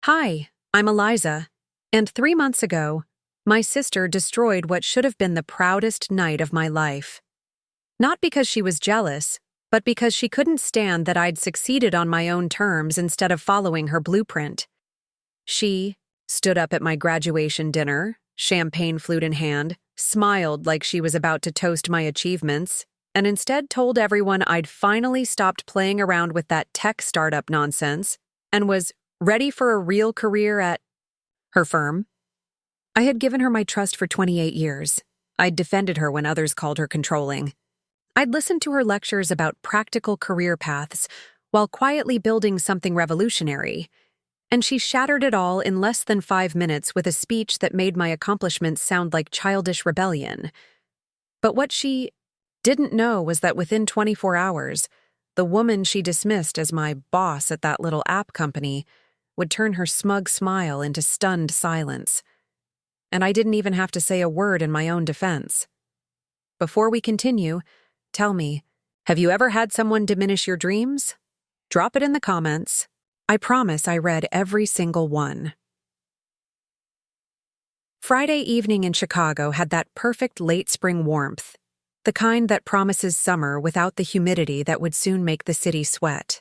Hi, I'm Eliza, and 3 months ago, my sister destroyed what should have been the proudest night of my life. Not because she was jealous, but because she couldn't stand that I'd succeeded on my own terms instead of following her blueprint. She stood up at my graduation dinner, champagne flute in hand, smiled like she was about to toast my achievements, and instead told everyone I'd finally stopped playing around with that tech startup nonsense and was ready for a real career at her firm. I had given her my trust for 28 years. I'd defended her when others called her controlling. I'd listened to her lectures about practical career paths while quietly building something revolutionary, and she shattered it all in less than 5 minutes with a speech that made my accomplishments sound like childish rebellion. But what she didn't know was that within 24 hours, the woman she dismissed as my boss at that little app company would turn her smug smile into stunned silence. And I didn't even have to say a word in my own defense. Before we continue, tell me, have you ever had someone diminish your dreams? Drop it in the comments. I promise I read every single one. Friday evening in Chicago had that perfect late spring warmth, the kind that promises summer without the humidity that would soon make the city sweat.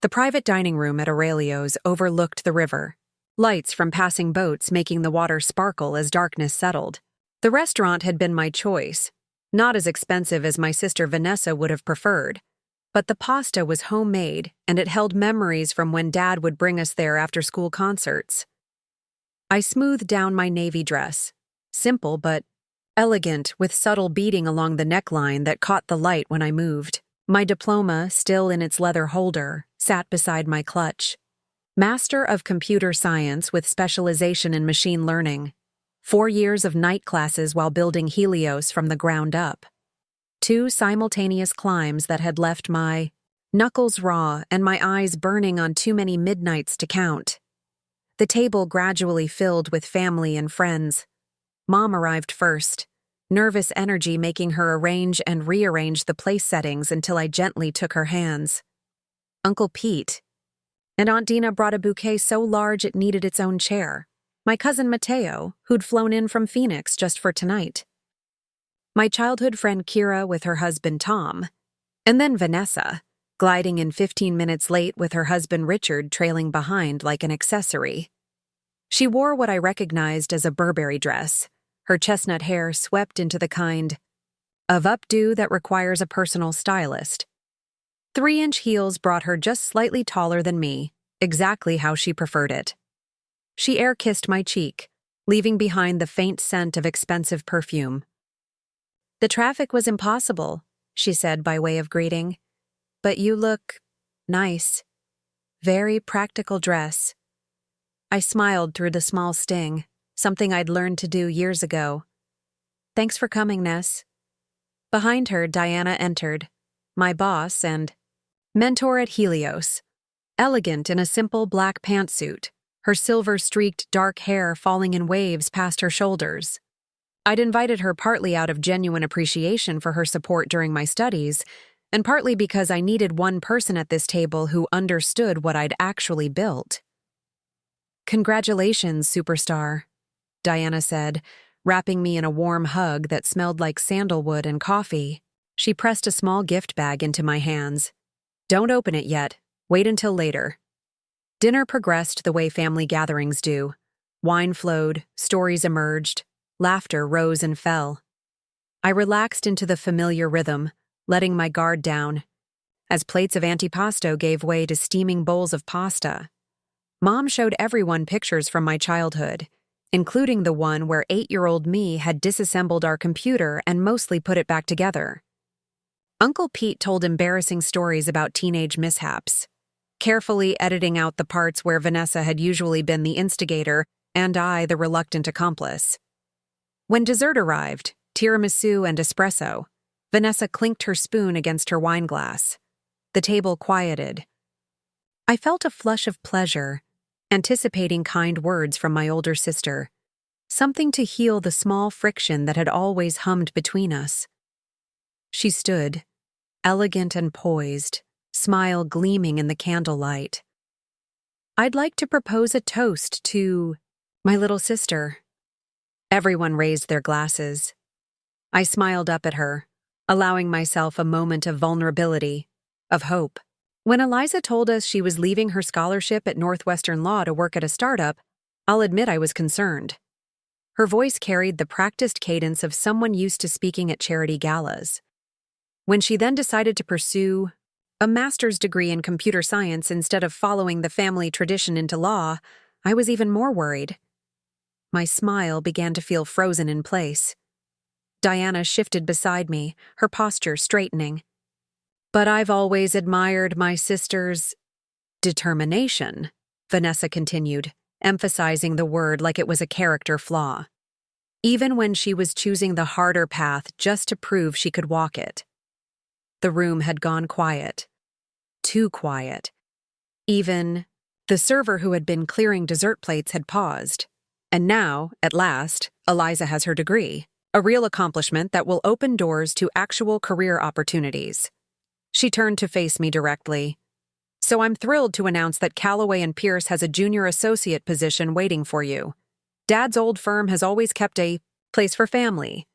The private dining room at Helios overlooked the river, lights from passing boats making the water sparkle as darkness settled. The restaurant had been my choice, not as expensive as my sister Vanessa would have preferred, but the pasta was homemade and it held memories from when Dad would bring us there after school concerts. I smoothed down my navy dress, simple but elegant with subtle beading along the neckline that caught the light when I moved. My diploma, still in its leather holder, sat beside my clutch. Master of Computer Science with specialization in machine learning. 4 years of night classes while building Helios from the ground up. 2 simultaneous climbs that had left my knuckles raw and my eyes burning on too many midnights to count. The table gradually filled with family and friends. Mom arrived first, nervous energy making her arrange and rearrange the place settings until I gently took her hands. Uncle Pete. And Aunt Dina brought a bouquet so large it needed its own chair. My cousin Mateo, who'd flown in from Phoenix just for tonight. My childhood friend Kira with her husband Tom. And then Vanessa, gliding in 15 minutes late with her husband Richard trailing behind like an accessory. She wore what I recognized as a Burberry dress, her chestnut hair swept into the kind of updo that requires a personal stylist. 3-inch heels brought her just slightly taller than me, exactly how she preferred it. She air-kissed my cheek, leaving behind the faint scent of expensive perfume. "The traffic was impossible," she said by way of greeting. "But you look nice. Very practical dress." I smiled through the small sting, something I'd learned to do years ago. "Thanks for coming, Ness." Behind her, Diana entered, my boss and mentor at Helios, elegant in a simple black pantsuit, her silver-streaked dark hair falling in waves past her shoulders. I'd invited her partly out of genuine appreciation for her support during my studies, and partly because I needed one person at this table who understood what I'd actually built. "Congratulations, superstar," Diana said, wrapping me in a warm hug that smelled like sandalwood and coffee. She pressed a small gift bag into my hands. "Don't open it yet. Wait until later." Dinner progressed the way family gatherings do. Wine flowed, stories emerged, laughter rose and fell. I relaxed into the familiar rhythm, letting my guard down, as plates of antipasto gave way to steaming bowls of pasta. Mom showed everyone pictures from my childhood, including the one where 8-year-old me had disassembled our computer and mostly put it back together. Uncle Pete told embarrassing stories about teenage mishaps, carefully editing out the parts where Vanessa had usually been the instigator and I the reluctant accomplice. When dessert arrived, tiramisu and espresso, Vanessa clinked her spoon against her wine glass. The table quieted. I felt a flush of pleasure, anticipating kind words from my older sister, something to heal the small friction that had always hummed between us. She stood, elegant and poised, smile gleaming in the candlelight. I'd like to propose a toast to my little sister. Everyone raised their glasses. I smiled up at her, allowing myself a moment of vulnerability, of hope. When Eliza told us she was leaving her scholarship at Northwestern Law to work at a startup, I'll admit I was concerned. Her voice carried the practiced cadence of someone used to speaking at charity galas. When she then decided to pursue a master's degree in computer science instead of following the family tradition into law, I was even more worried. My smile began to feel frozen in place. Diana shifted beside me, her posture straightening. But I've always admired my sister's determination, Vanessa continued, emphasizing the word like it was a character flaw. Even when she was choosing the harder path just to prove she could walk it. The room had gone quiet. Too quiet. Even the server who had been clearing dessert plates had paused. And now, at last, Eliza has her degree, a real accomplishment that will open doors to actual career opportunities. She turned to face me directly. So I'm thrilled to announce that Callaway & Pierce has a junior associate position waiting for you. Dad's old firm has always kept a place for family,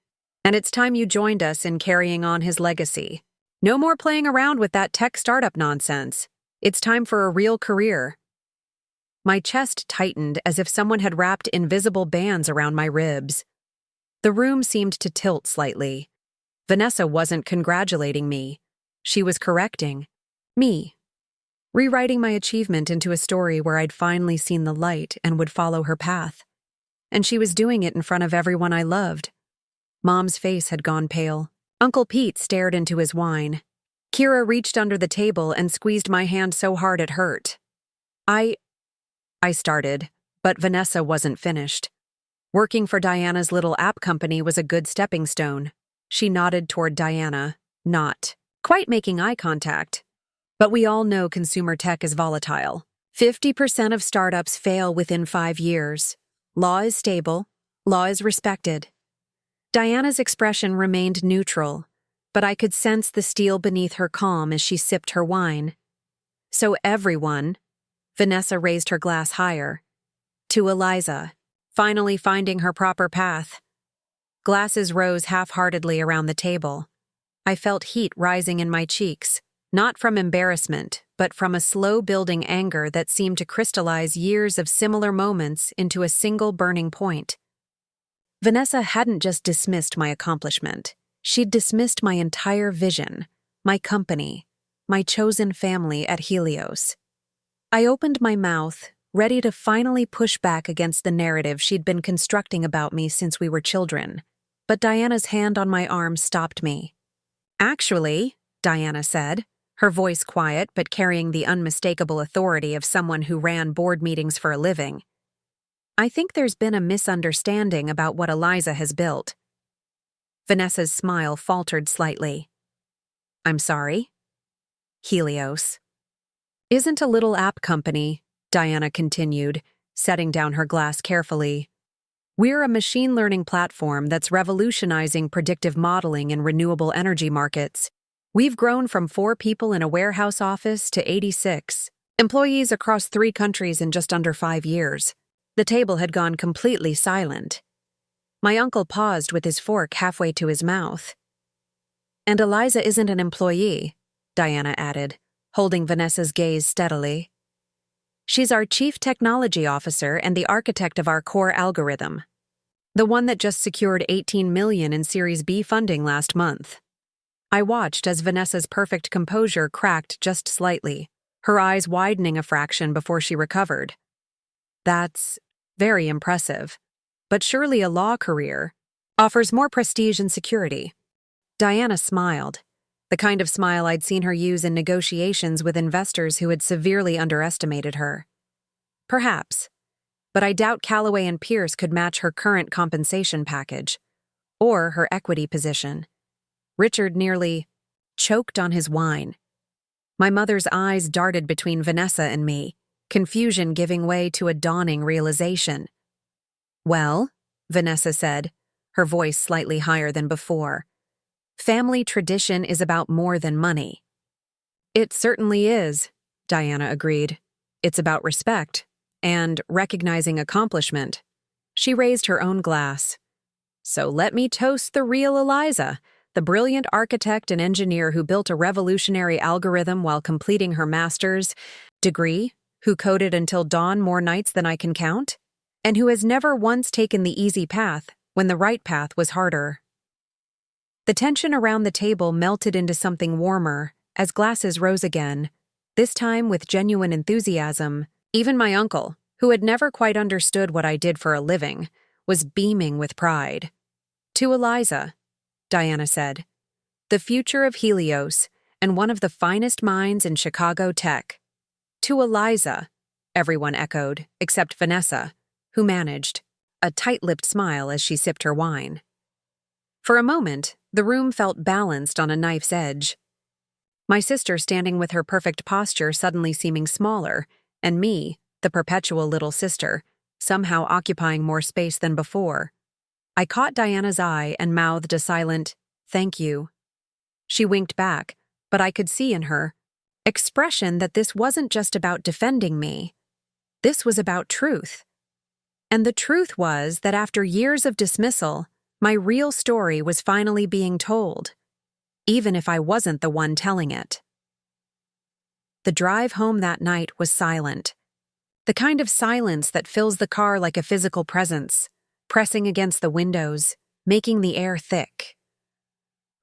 and it's time you joined us in carrying on his legacy. No more playing around with that tech startup nonsense. It's time for a real career. My chest tightened as if someone had wrapped invisible bands around my ribs. The room seemed to tilt slightly. Vanessa wasn't congratulating me. She was correcting me. Rewriting my achievement into a story where I'd finally seen the light and would follow her path. And she was doing it in front of everyone I loved. Mom's face had gone pale. Uncle Pete stared into his wine. Kira reached under the table and squeezed my hand so hard it hurt. I started, but Vanessa wasn't finished. Working for Diana's little app company was a good stepping stone. She nodded toward Diana, not quite making eye contact. But we all know consumer tech is volatile. 50% of startups fail within 5 years. Law is stable. Law is respected. Diana's expression remained neutral, but I could sense the steel beneath her calm as she sipped her wine. So everyone, Vanessa raised her glass higher, to Eliza, finally finding her proper path. Glasses rose half-heartedly around the table. I felt heat rising in my cheeks, not from embarrassment, but from a slow-building anger that seemed to crystallize years of similar moments into a single burning point. Vanessa hadn't just dismissed my accomplishment. She'd dismissed my entire vision, my company, my chosen family at Helios. I opened my mouth, ready to finally push back against the narrative she'd been constructing about me since we were children. But Diana's hand on my arm stopped me. Actually, Diana said, her voice quiet but carrying the unmistakable authority of someone who ran board meetings for a living. I think there's been a misunderstanding about what Eliza has built. Vanessa's smile faltered slightly. I'm sorry? Helios isn't a little app company, Diana continued, setting down her glass carefully. We're a machine learning platform that's revolutionizing predictive modeling in renewable energy markets. We've grown from 4 people in a warehouse office to 86 employees across 3 countries in just under 5 years. The table had gone completely silent. My uncle paused with his fork halfway to his mouth. And Eliza isn't an employee, Diana added, holding Vanessa's gaze steadily. She's our chief technology officer and the architect of our core algorithm. The one that just secured $18 million in Series B funding last month. I watched as Vanessa's perfect composure cracked just slightly, her eyes widening a fraction before she recovered. That's very impressive. But surely a law career offers more prestige and security. Diana smiled, the kind of smile I'd seen her use in negotiations with investors who had severely underestimated her. Perhaps, but I doubt Callaway & Pierce could match her current compensation package, or her equity position. Richard nearly choked on his wine. My mother's eyes darted between Vanessa and me, confusion giving way to a dawning realization. Well, Vanessa said, her voice slightly higher than before. Family tradition is about more than money. It certainly is, Diana agreed. It's about respect. and, recognizing accomplishment, she raised her own glass. So let me toast the real Eliza, the brilliant architect and engineer who built a revolutionary algorithm while completing her master's degree, who coded until dawn more nights than I can count, and who has never once taken the easy path when the right path was harder. The tension around the table melted into something warmer as glasses rose again, this time with genuine enthusiasm. Even my uncle, who had never quite understood what I did for a living, was beaming with pride. To Eliza, Diana said, the future of Helios and one of the finest minds in Chicago tech. To Eliza, everyone echoed, except Vanessa, who managed a tight-lipped smile as she sipped her wine. For a moment, the room felt balanced on a knife's edge. My sister standing with her perfect posture suddenly seeming smaller, and me, the perpetual little sister, somehow occupying more space than before. I caught Diana's eye and mouthed a silent, "Thank you." She winked back, but I could see in her expression that this wasn't just about defending me. This was about truth. And the truth was that after years of dismissal, my real story was finally being told, even if I wasn't the one telling it. The drive home that night was silent. The kind of silence that fills the car like a physical presence, pressing against the windows, making the air thick.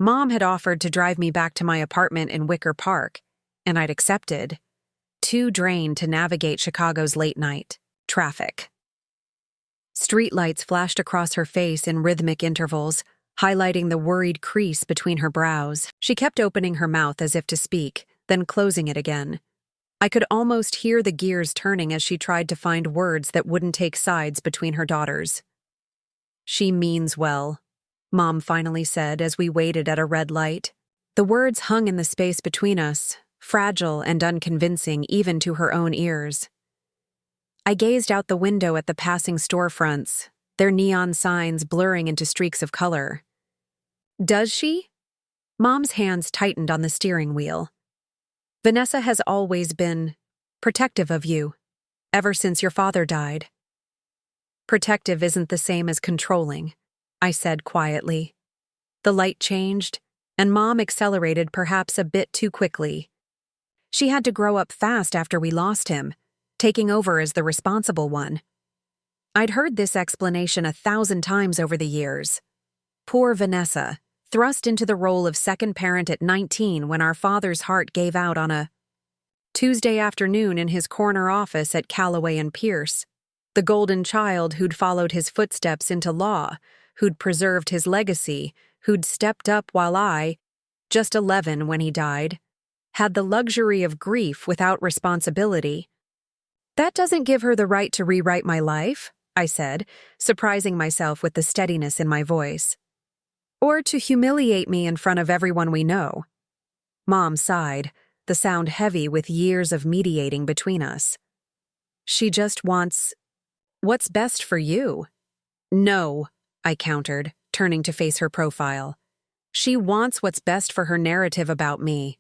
Mom had offered to drive me back to my apartment in Wicker Park, and I'd accepted, too drained to navigate Chicago's late-night traffic. Streetlights flashed across her face in rhythmic intervals, highlighting the worried crease between her brows. She kept opening her mouth as if to speak, then closing it again. I could almost hear the gears turning as she tried to find words that wouldn't take sides between her daughters. "She means well," Mom finally said as we waited at a red light. The words hung in the space between us, fragile and unconvincing even to her own ears. I gazed out the window at the passing storefronts, their neon signs blurring into streaks of color. "Does she?" Mom's hands tightened on the steering wheel. "Vanessa has always been protective of you, ever since your father died." "Protective isn't the same as controlling," I said quietly. The light changed, and Mom accelerated perhaps a bit too quickly. She had to grow up fast after we lost him, taking over as the responsible one. I'd heard this explanation 1,000 times over the years. Poor Vanessa, thrust into the role of second parent at 19 when our father's heart gave out on a Tuesday afternoon in his corner office at Callaway and Pierce. The golden child who'd followed his footsteps into law, who'd preserved his legacy, who'd stepped up while I, just 11 when he died, had the luxury of grief without responsibility. "That doesn't give her the right to rewrite my life," I said, surprising myself with the steadiness in my voice. "Or to humiliate me in front of everyone we know." Mom sighed, the sound heavy with years of mediating between us. "She just wants what's best for you." "No," I countered, turning to face her profile. "She wants what's best for her narrative about me."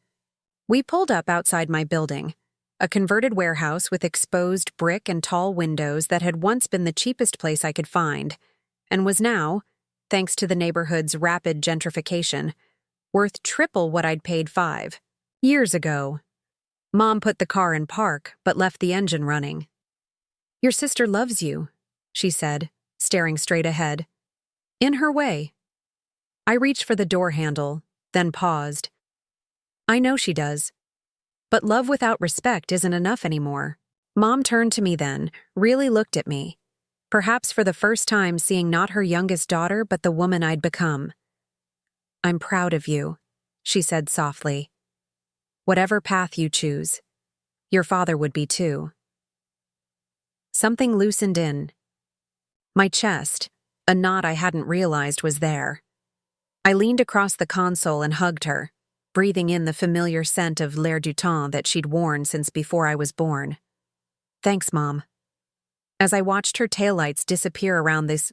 We pulled up outside my building, a converted warehouse with exposed brick and tall windows that had once been the cheapest place I could find, and was now, thanks to the neighborhood's rapid gentrification, worth triple what I'd paid 5 years ago. Mom put the car in park, but left the engine running. "Your sister loves you," she said, staring straight ahead. "In her way." I reached for the door handle, then paused. "I know she does. But love without respect isn't enough anymore." Mom turned to me then, really looked at me, perhaps for the first time seeing not her youngest daughter but the woman I'd become. "I'm proud of you," she said softly. "Whatever path you choose, your father would be too." Something loosened in my chest, a knot I hadn't realized was there. I leaned across the console and hugged her, breathing in the familiar scent of L'air du Temps that she'd worn since before I was born. "Thanks, Mom." As I watched her taillights disappear around this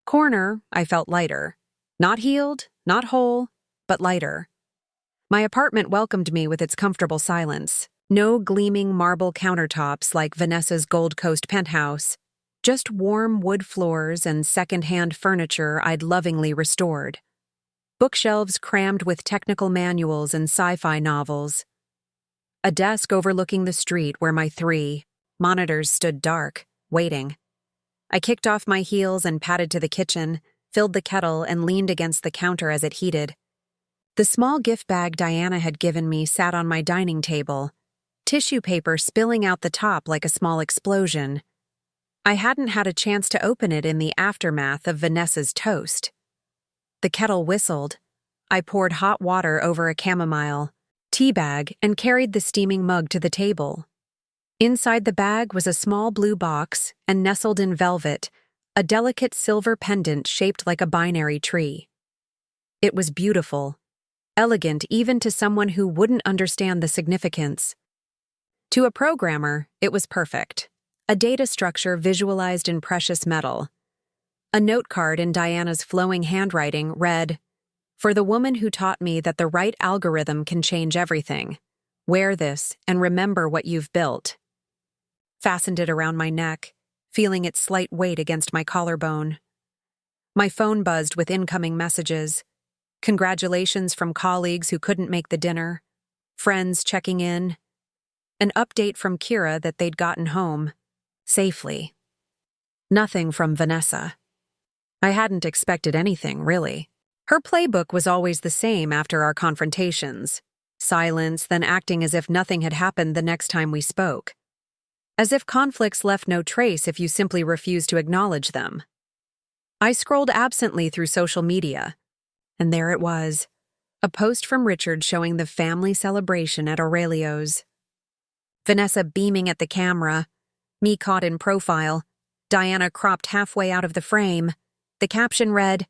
corner, I felt lighter. Not healed, not whole, but lighter. My apartment welcomed me with its comfortable silence. No gleaming marble countertops like Vanessa's Gold Coast penthouse, just warm wood floors and second-hand furniture I'd lovingly restored. Bookshelves crammed with technical manuals and sci-fi novels. A desk overlooking the street where my 3 monitors stood dark, waiting. I kicked off my heels and padded to the kitchen, filled the kettle, and leaned against the counter as it heated. The small gift bag Diana had given me sat on my dining table, tissue paper spilling out the top like a small explosion. I hadn't had a chance to open it in the aftermath of Vanessa's toast. The kettle whistled. I poured hot water over a chamomile tea bag and carried the steaming mug to the table. Inside the bag was a small blue box, and nestled in velvet, a delicate silver pendant shaped like a binary tree. It was beautiful, elegant even to someone who wouldn't understand the significance. To a programmer, it was perfect. A data structure visualized in precious metal. A note card in Diana's flowing handwriting read, "For the woman who taught me that the right algorithm can change everything. Wear this and remember what you've built." Fastened it around my neck, feeling its slight weight against my collarbone. My phone buzzed with incoming messages. Congratulations from colleagues who couldn't make the dinner. Friends checking in. An update from Kira that they'd gotten home. Safely. Nothing from Vanessa. I hadn't expected anything, really. Her playbook was always the same after our confrontations. Silence, then acting as if nothing had happened the next time we spoke. As if conflicts left no trace if you simply refused to acknowledge them. I scrolled absently through social media, and there it was. A post from Richard showing the family celebration at Helios. Vanessa beaming at the camera, me caught in profile, Diana cropped halfway out of the frame. The caption read,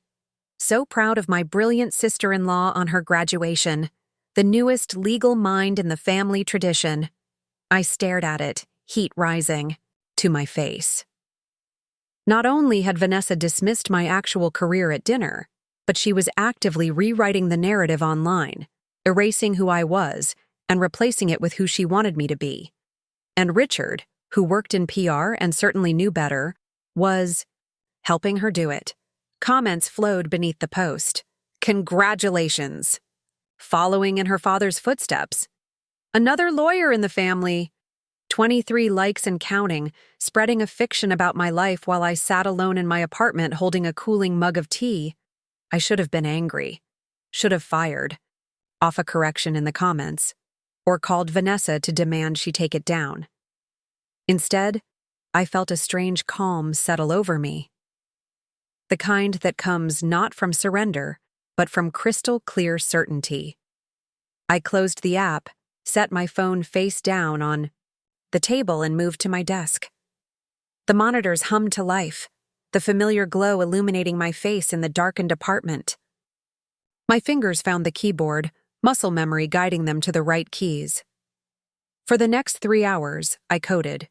"So proud of my brilliant sister-in-law on her graduation, the newest legal mind in the family tradition." I stared at it, heat rising, to my face. Not only had Vanessa dismissed my actual career at dinner, but she was actively rewriting the narrative online, erasing who I was and replacing it with who she wanted me to be. And Richard, who worked in PR and certainly knew better, was helping her do it. Comments flowed beneath the post. "Congratulations." Following in her father's footsteps. "Another lawyer in the family." 23 likes and counting, spreading a fiction about my life while I sat alone in my apartment holding a cooling mug of tea. I should have been angry. Should have fired. Off a correction in the comments. Or called Vanessa to demand she take it down. Instead, I felt a strange calm settle over me. The kind that comes not from surrender, but from crystal clear certainty. I closed the app, set my phone face down on the table and moved to my desk. The monitors hummed to life, the familiar glow illuminating my face in the darkened apartment. My fingers found the keyboard, muscle memory guiding them to the right keys. For the next 3 hours, I coded.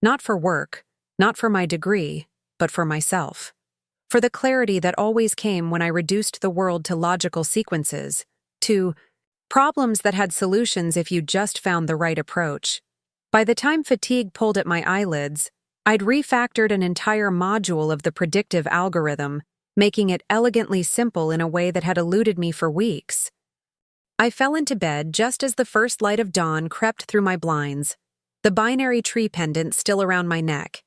Not for work, not for my degree, but for myself. For the clarity that always came when I reduced the world to logical sequences, to problems that had solutions if you just found the right approach. By the time fatigue pulled at my eyelids, I'd refactored an entire module of the predictive algorithm, making it elegantly simple in a way that had eluded me for weeks. I fell into bed just as the first light of dawn crept through my blinds, the binary tree pendant still around my neck.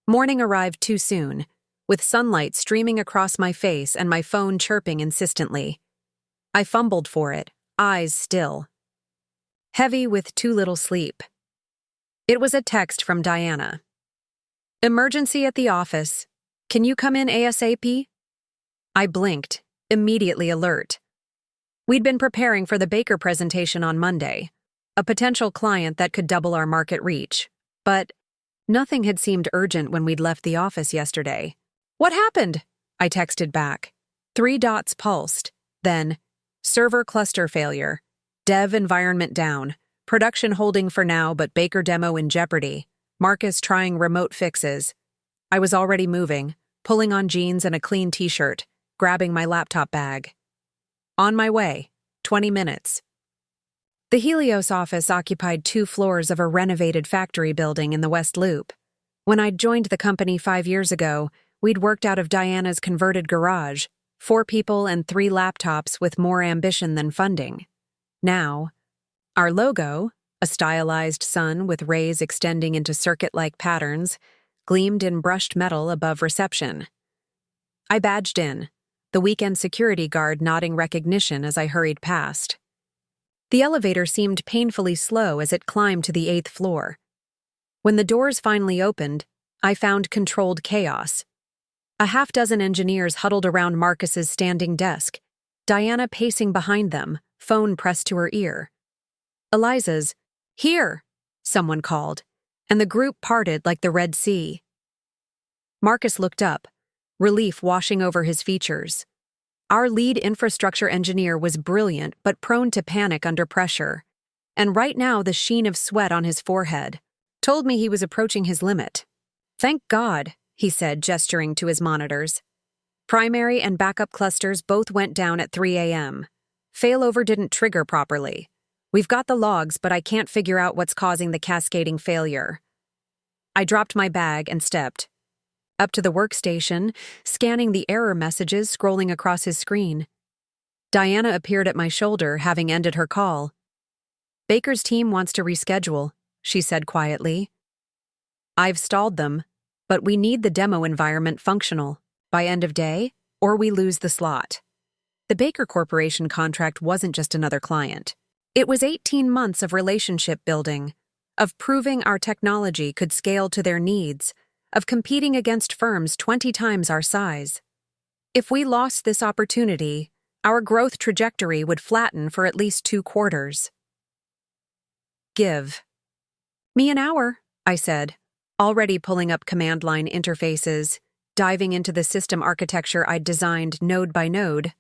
Morning arrived too soon, with sunlight streaming across my face and my phone chirping insistently. I fumbled for it, eyes still. Heavy with too little sleep. It was a text from Diana. "Emergency at the office. Can you come in ASAP?" I blinked, immediately alert. We'd been preparing for the Baker presentation on Monday, a potential client that could double our market reach. But nothing had seemed urgent when we'd left the office yesterday. "What happened?" I texted back. 3 dots pulsed, then, "Server cluster failure. Dev environment down. Production holding for now, but Baker demo in jeopardy. Marcus trying remote fixes." I was already moving, pulling on jeans and a clean t-shirt, grabbing my laptop bag. On my way. 20 minutes. The Helios office occupied 2 floors of a renovated factory building in the West Loop. When I'd joined the company 5 years ago, we'd worked out of Diana's converted garage, 4 people and 3 laptops with more ambition than funding. Now, our logo, a stylized sun with rays extending into circuit-like patterns, gleamed in brushed metal above reception. I badged in, the weekend security guard nodding recognition as I hurried past. The elevator seemed painfully slow as it climbed to the 8th floor. When the doors finally opened, I found controlled chaos. A half-dozen engineers huddled around Marcus's standing desk, Diana pacing behind them, phone pressed to her ear. Eliza's, "Here," someone called, and the group parted like the Red Sea. Marcus looked up, relief washing over his features. Our lead infrastructure engineer was brilliant but prone to panic under pressure, and right now the sheen of sweat on his forehead told me he was approaching his limit. "Thank God," he said, gesturing to his monitors. Primary and backup clusters both went down at 3 a.m. Failover didn't trigger properly. We've got the logs, but I can't figure out what's causing the cascading failure. I dropped my bag and stepped up to the workstation, scanning the error messages scrolling across his screen. Diana appeared at my shoulder, having ended her call. "Baker's team wants to reschedule," she said quietly. "I've stalled them, but we need the demo environment functional by end of day, or we lose the slot." The Baker Corporation contract wasn't just another client. It was 18 months of relationship building, of proving our technology could scale to their needs, of competing against firms 20 times our size. If we lost this opportunity, our growth trajectory would flatten for at least 2 quarters. "Give me an hour," I said, already pulling up command line interfaces, diving into the system architecture I'd designed node by node.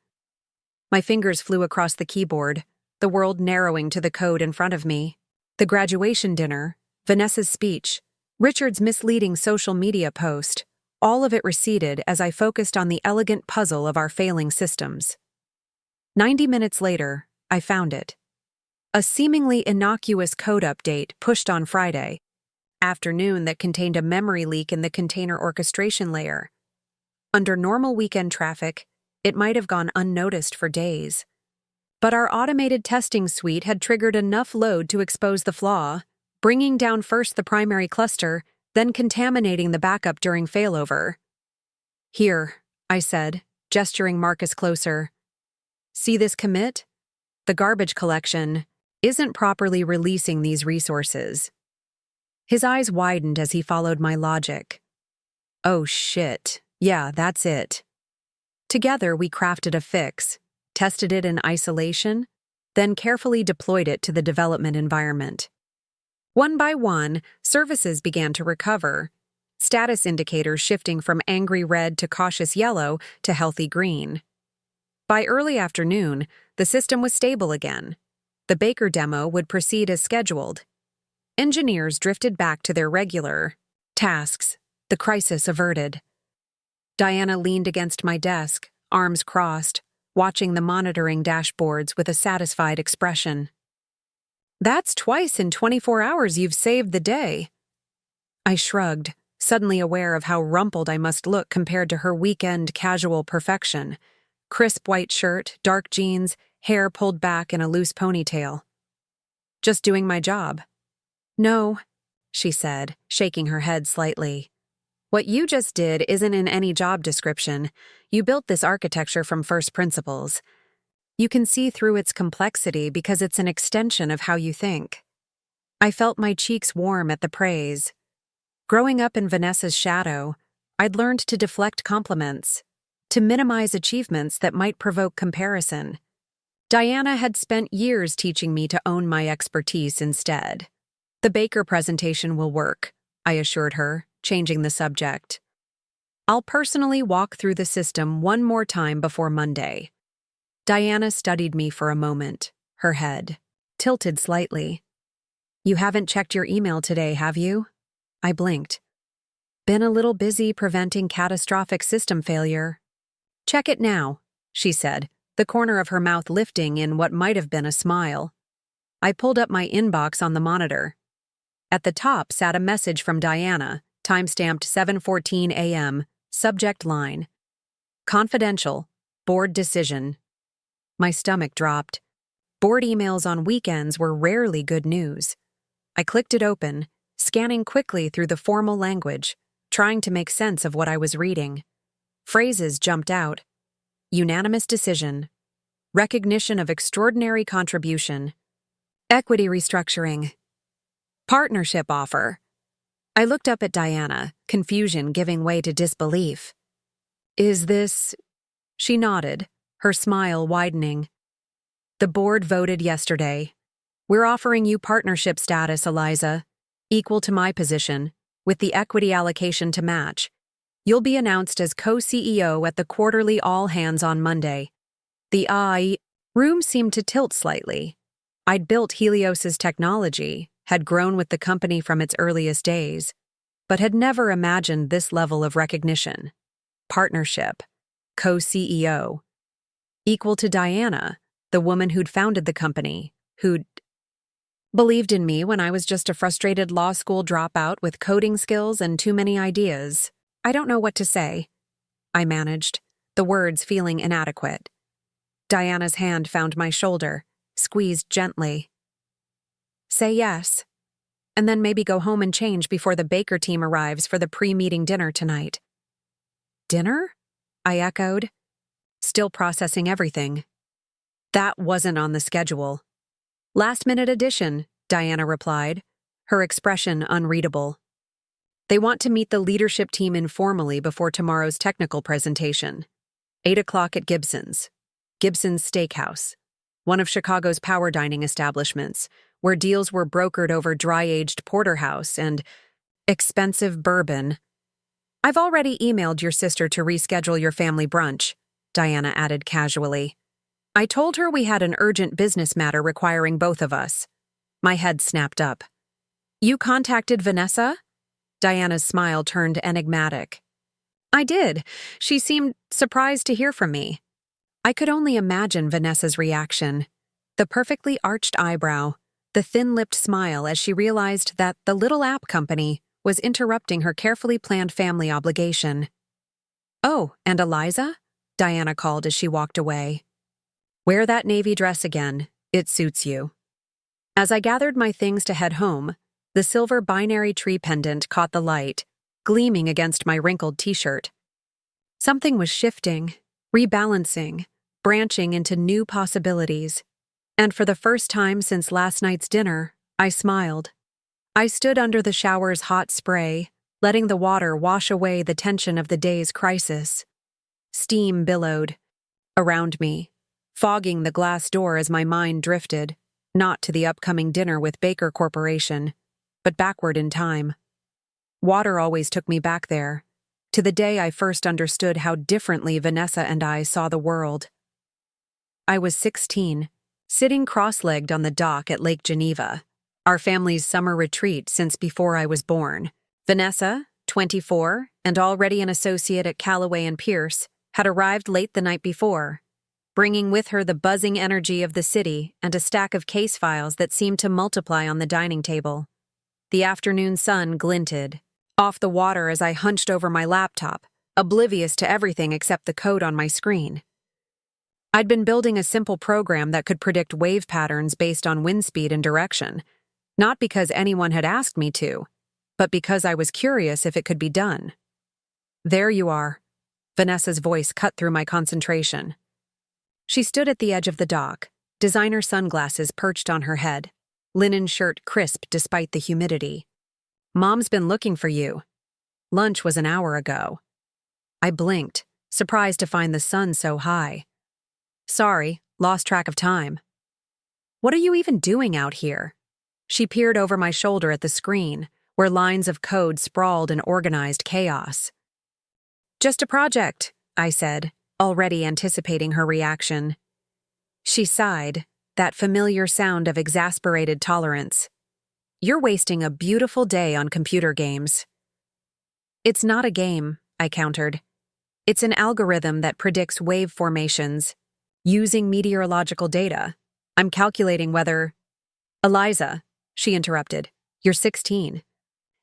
My fingers flew across the keyboard, the world narrowing to the code in front of me. The graduation dinner, Vanessa's speech, Richard's misleading social media post, all of it receded as I focused on the elegant puzzle of our failing systems. 90 minutes later, I found it. A seemingly innocuous code update pushed on Friday afternoon that contained a memory leak in the container orchestration layer. Under normal weekend traffic, it might have gone unnoticed for days. But our automated testing suite had triggered enough load to expose the flaw, bringing down first the primary cluster, then contaminating the backup during failover. "Here," I said, gesturing Marcus closer. "See this commit? The garbage collection isn't properly releasing these resources." His eyes widened as he followed my logic. "Oh shit, yeah, that's it." Together we crafted a fix, tested it in isolation, then carefully deployed it to the development environment. One by one, services began to recover, status indicators shifting from angry red to cautious yellow to healthy green. By early afternoon, the system was stable again. The Baker demo would proceed as scheduled. Engineers drifted back to their regular tasks, the crisis averted. Diana leaned against my desk, arms crossed, watching the monitoring dashboards with a satisfied expression. "That's twice in 24 hours you've saved the day." I shrugged, suddenly aware of how rumpled I must look compared to her weekend casual perfection. Crisp white shirt, dark jeans, hair pulled back in a loose ponytail. "Just doing my job." "No," she said, shaking her head slightly. "What you just did isn't in any job description. You built this architecture from first principles. You can see through its complexity because it's an extension of how you think." I felt my cheeks warm at the praise. Growing up in Vanessa's shadow, I'd learned to deflect compliments, to minimize achievements that might provoke comparison. Diana had spent years teaching me to own my expertise instead. "The Baker presentation will work," I assured her, changing the subject. "I'll personally walk through the system one more time before Monday." Diana studied me for a moment, her head tilted slightly. "You haven't checked your email today, have you?" I blinked. "Been a little busy preventing catastrophic system failure." "Check it now," she said, the corner of her mouth lifting in what might have been a smile. I pulled up my inbox on the monitor. At the top sat a message from Diana, timestamped 7:14 a.m., subject line, "Confidential, board decision." My stomach dropped. Board emails on weekends were rarely good news. I clicked it open, scanning quickly through the formal language, trying to make sense of what I was reading. Phrases jumped out. Unanimous decision. Recognition of extraordinary contribution. Equity restructuring. Partnership offer. I looked up at Diana, confusion giving way to disbelief. "Is this—" She nodded, her smile widening. "The board voted yesterday. We're offering you partnership status, Eliza, equal to my position, with the equity allocation to match. You'll be announced as co-CEO at the quarterly all-hands on Monday." The room seemed to tilt slightly. I'd built Helios's technology, had grown with the company from its earliest days, but had never imagined this level of recognition. Partnership. Co-CEO. Equal to Diana, the woman who'd founded the company, who'd believed in me when I was just a frustrated law school dropout with coding skills and too many ideas. "I don't know what to say," I managed, the words feeling inadequate. Diana's hand found my shoulder, squeezed gently. "Say yes, and then maybe go home and change before the Baker team arrives for the pre-meeting dinner tonight." "Dinner?" I echoed, still processing everything. "That wasn't on the schedule." "Last-minute addition," Diana replied, her expression unreadable. "They want to meet the leadership team informally before tomorrow's technical presentation. 8 o'clock at Gibson's Steakhouse, one of Chicago's power dining establishments, where deals were brokered over dry-aged porterhouse and expensive bourbon." "I've already emailed your sister to reschedule your family brunch," Diana added casually. "I told her we had an urgent business matter requiring both of us." My head snapped up. "You contacted Vanessa?" Diana's smile turned enigmatic. "I did. She seemed surprised to hear from me." I could only imagine Vanessa's reaction. The perfectly arched eyebrow, the thin-lipped smile as she realized that the little app company was interrupting her carefully planned family obligation. "Oh, and Eliza?" Diana called as she walked away. "Wear that navy dress again. It suits you." As I gathered my things to head home, the silver binary tree pendant caught the light, gleaming against my wrinkled t-shirt. Something was shifting, rebalancing, branching into new possibilities. And for the first time since last night's dinner, I smiled. I stood under the shower's hot spray, letting the water wash away the tension of the day's crisis. Steam billowed around me, fogging the glass door as my mind drifted, not to the upcoming dinner with Baker Corporation, but backward in time. Water always took me back there, to the day I first understood how differently Vanessa and I saw the world. I was 16, sitting cross-legged on the dock at Lake Geneva, our family's summer retreat since before I was born. Vanessa, 24, and already an associate at Callaway and Pierce, had arrived late the night before, bringing with her the buzzing energy of the city and a stack of case files that seemed to multiply on the dining table. The afternoon sun glinted off the water as I hunched over my laptop, oblivious to everything except the code on my screen. I'd been building a simple program that could predict wave patterns based on wind speed and direction, not because anyone had asked me to, but because I was curious if it could be done. "There you are." Vanessa's voice cut through my concentration. She stood at the edge of the dock, designer sunglasses perched on her head, linen shirt crisp despite the humidity. "Mom's been looking for you. Lunch was an hour ago." I blinked, surprised to find the sun so high. "Sorry, lost track of time." "What are you even doing out here?" She peered over my shoulder at the screen, where lines of code sprawled in organized chaos. "Just a project," I said, already anticipating her reaction. She sighed, that familiar sound of exasperated tolerance. "You're wasting a beautiful day on computer games." "It's not a game," I countered. "It's an algorithm that predicts wave formations. Using meteorological data, I'm calculating whether—" Eliza, she interrupted, you're 16.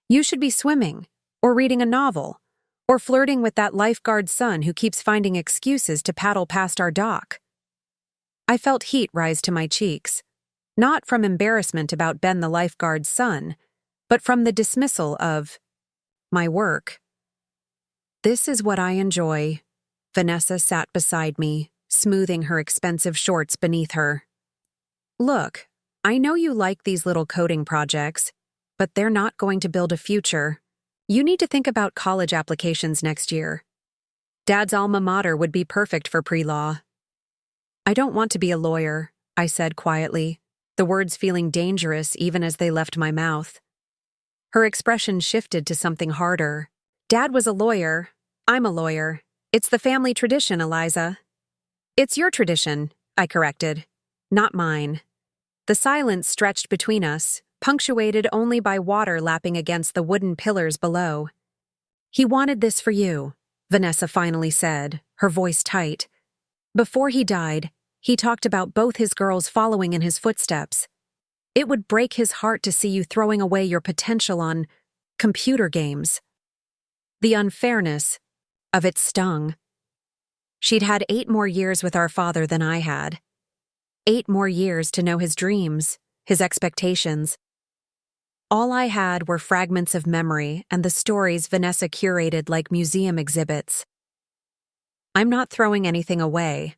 You should be swimming, or reading a novel, or flirting with that lifeguard son who keeps finding excuses to paddle past our dock. I felt heat rise to my cheeks, not from embarrassment about Ben the lifeguard's son, but from the dismissal of my work. This is what I enjoy. Vanessa sat beside me, smoothing her expensive shorts beneath her. Look, I know you like these little coding projects, but they're not going to build a future. You need to think about college applications next year. Dad's alma mater would be perfect for pre-law. I don't want to be a lawyer, I said quietly, the words feeling dangerous even as they left my mouth. Her expression shifted to something harder. Dad was a lawyer. I'm a lawyer. It's the family tradition, Eliza. It's your tradition, I corrected. Not mine. The silence stretched between us, punctuated only by water lapping against the wooden pillars below. He wanted this for you, Vanessa finally said, her voice tight. Before he died, he talked about both his girls following in his footsteps. It would break his heart to see you throwing away your potential on computer games. The unfairness of it stung. She'd had 8 more years with our father than I had. 8 more years to know his dreams, his expectations. All I had were fragments of memory and the stories Vanessa curated like museum exhibits. I'm not throwing anything away,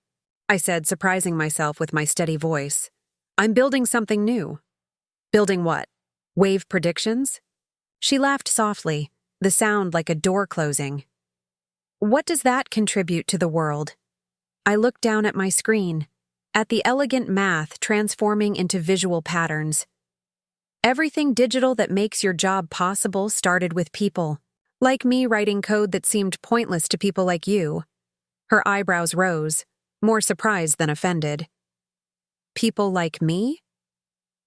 I said, surprising myself with my steady voice. I'm building something new. Building what? Wave predictions? She laughed softly, the sound like a door closing. What does that contribute to the world? I looked down at my screen, at the elegant math transforming into visual patterns. Everything digital that makes your job possible started with people, like me writing code that seemed pointless to people like you. Her eyebrows rose, more surprised than offended. People like me?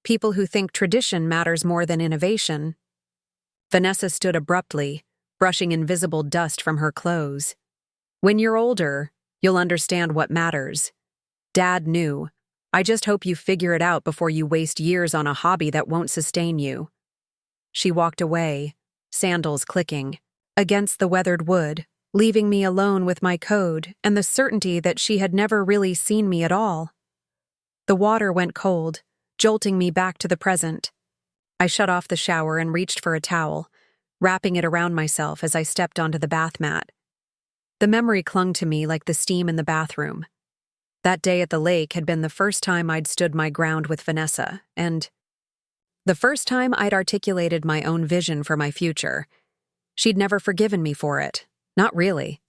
People who think tradition matters more than innovation. Vanessa stood abruptly, brushing invisible dust from her clothes. When you're older, you'll understand what matters. Dad knew. I just hope you figure it out before you waste years on a hobby that won't sustain you. She walked away, sandals clicking, against the weathered wood, leaving me alone with my code and the certainty that she had never really seen me at all. The water went cold, jolting me back to the present. I shut off the shower and reached for a towel, wrapping it around myself as I stepped onto the bath mat. The memory clung to me like the steam in the bathroom. That day at the lake had been the first time I'd stood my ground with Vanessa, and the first time I'd articulated my own vision for my future. She'd never forgiven me for it. Not really.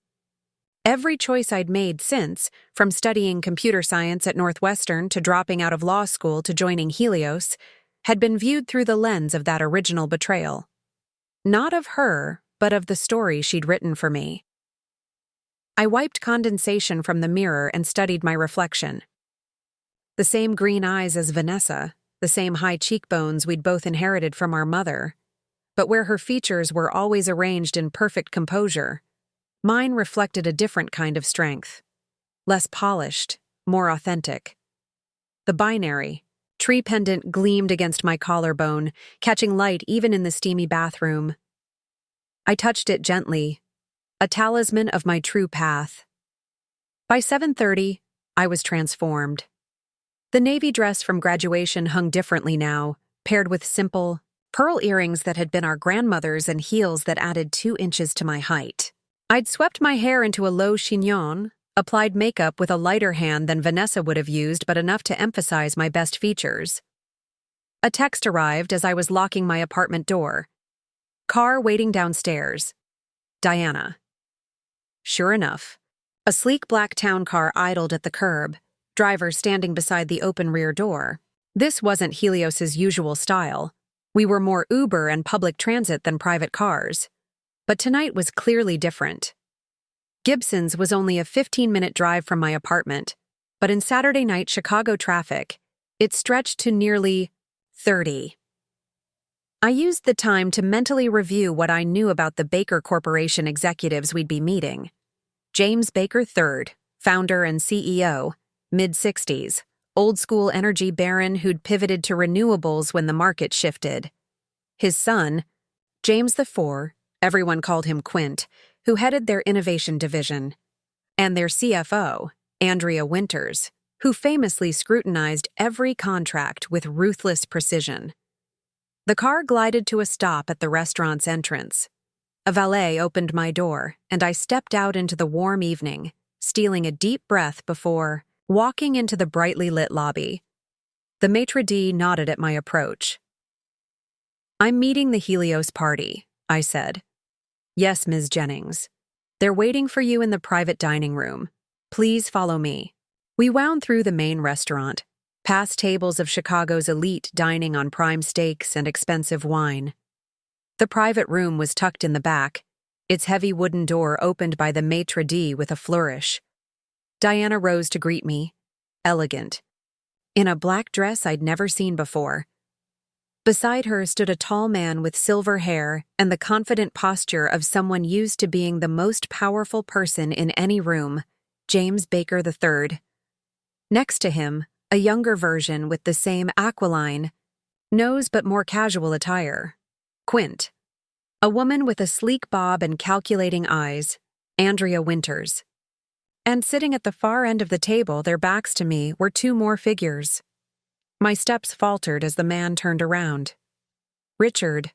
Every choice I'd made since, from studying computer science at Northwestern to dropping out of law school to joining Helios, had been viewed through the lens of that original betrayal. Not of her, but of the story she'd written for me. I wiped condensation from the mirror and studied my reflection. The same green eyes as Vanessa, the same high cheekbones we'd both inherited from our mother, but where her features were always arranged in perfect composure, mine reflected a different kind of strength. Less polished, more authentic. The binary, tree pendant gleamed against my collarbone, catching light even in the steamy bathroom. I touched it gently, a talisman of my true path. By 7:30, I was transformed. The navy dress from graduation hung differently now, paired with simple, pearl earrings that had been our grandmother's and heels that added 2 inches to my height. I'd swept my hair into a low chignon, applied makeup with a lighter hand than Vanessa would have used but enough to emphasize my best features. A text arrived as I was locking my apartment door. Car waiting downstairs. Diana. Sure enough, a sleek black town car idled at the curb, driver standing beside the open rear door. This wasn't Helios's usual style. We were more Uber and public transit than private cars. But tonight was clearly different. Gibson's was only a 15-minute drive from my apartment, but in Saturday night Chicago traffic, it stretched to nearly 30. I used the time to mentally review what I knew about the Baker Corporation executives we'd be meeting. James Baker III, founder and CEO, mid-60s, old-school energy baron who'd pivoted to renewables when the market shifted. His son, James IV, everyone called him Quint, who headed their innovation division, and their CFO, Andrea Winters, who famously scrutinized every contract with ruthless precision. The car glided to a stop at the restaurant's entrance. A valet opened my door, and I stepped out into the warm evening, stealing a deep breath before walking into the brightly lit lobby. The maitre d' nodded at my approach. "I'm meeting the Helios party," I said. "Yes, Ms. Jennings. They're waiting for you in the private dining room. Please follow me." We wound through the main restaurant, past tables of Chicago's elite dining on prime steaks and expensive wine. The private room was tucked in the back, its heavy wooden door opened by the maitre d' with a flourish. Diana rose to greet me, elegant, in a black dress I'd never seen before. Beside her stood a tall man with silver hair and the confident posture of someone used to being the most powerful person in any room, James Baker III. Next to him, a younger version with the same aquiline nose but more casual attire, Quint. A woman with a sleek bob and calculating eyes, Andrea Winters. And sitting at the far end of the table, their backs to me, were two more figures. My steps faltered as the man turned around. Richard,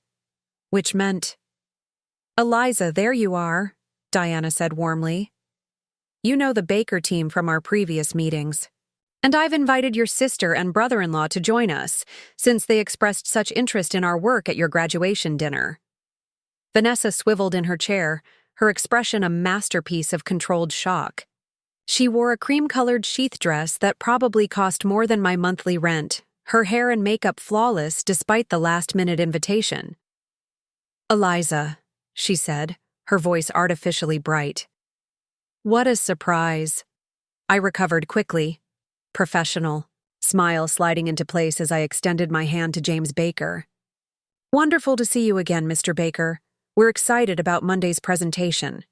which meant, "Eliza, there you are," Diana said warmly. "You know the Baker team from our previous meetings. And I've invited your sister and brother-in-law to join us, since they expressed such interest in our work at your graduation dinner." Vanessa swiveled in her chair, her expression a masterpiece of controlled shock. She wore a cream-colored sheath dress that probably cost more than my monthly rent, her hair and makeup flawless despite the last-minute invitation. "Eliza," she said, her voice artificially bright. "What a surprise." I recovered quickly. Professional, smile sliding into place as I extended my hand to James Baker. "Wonderful to see you again, Mr. Baker. We're excited about Monday's presentation."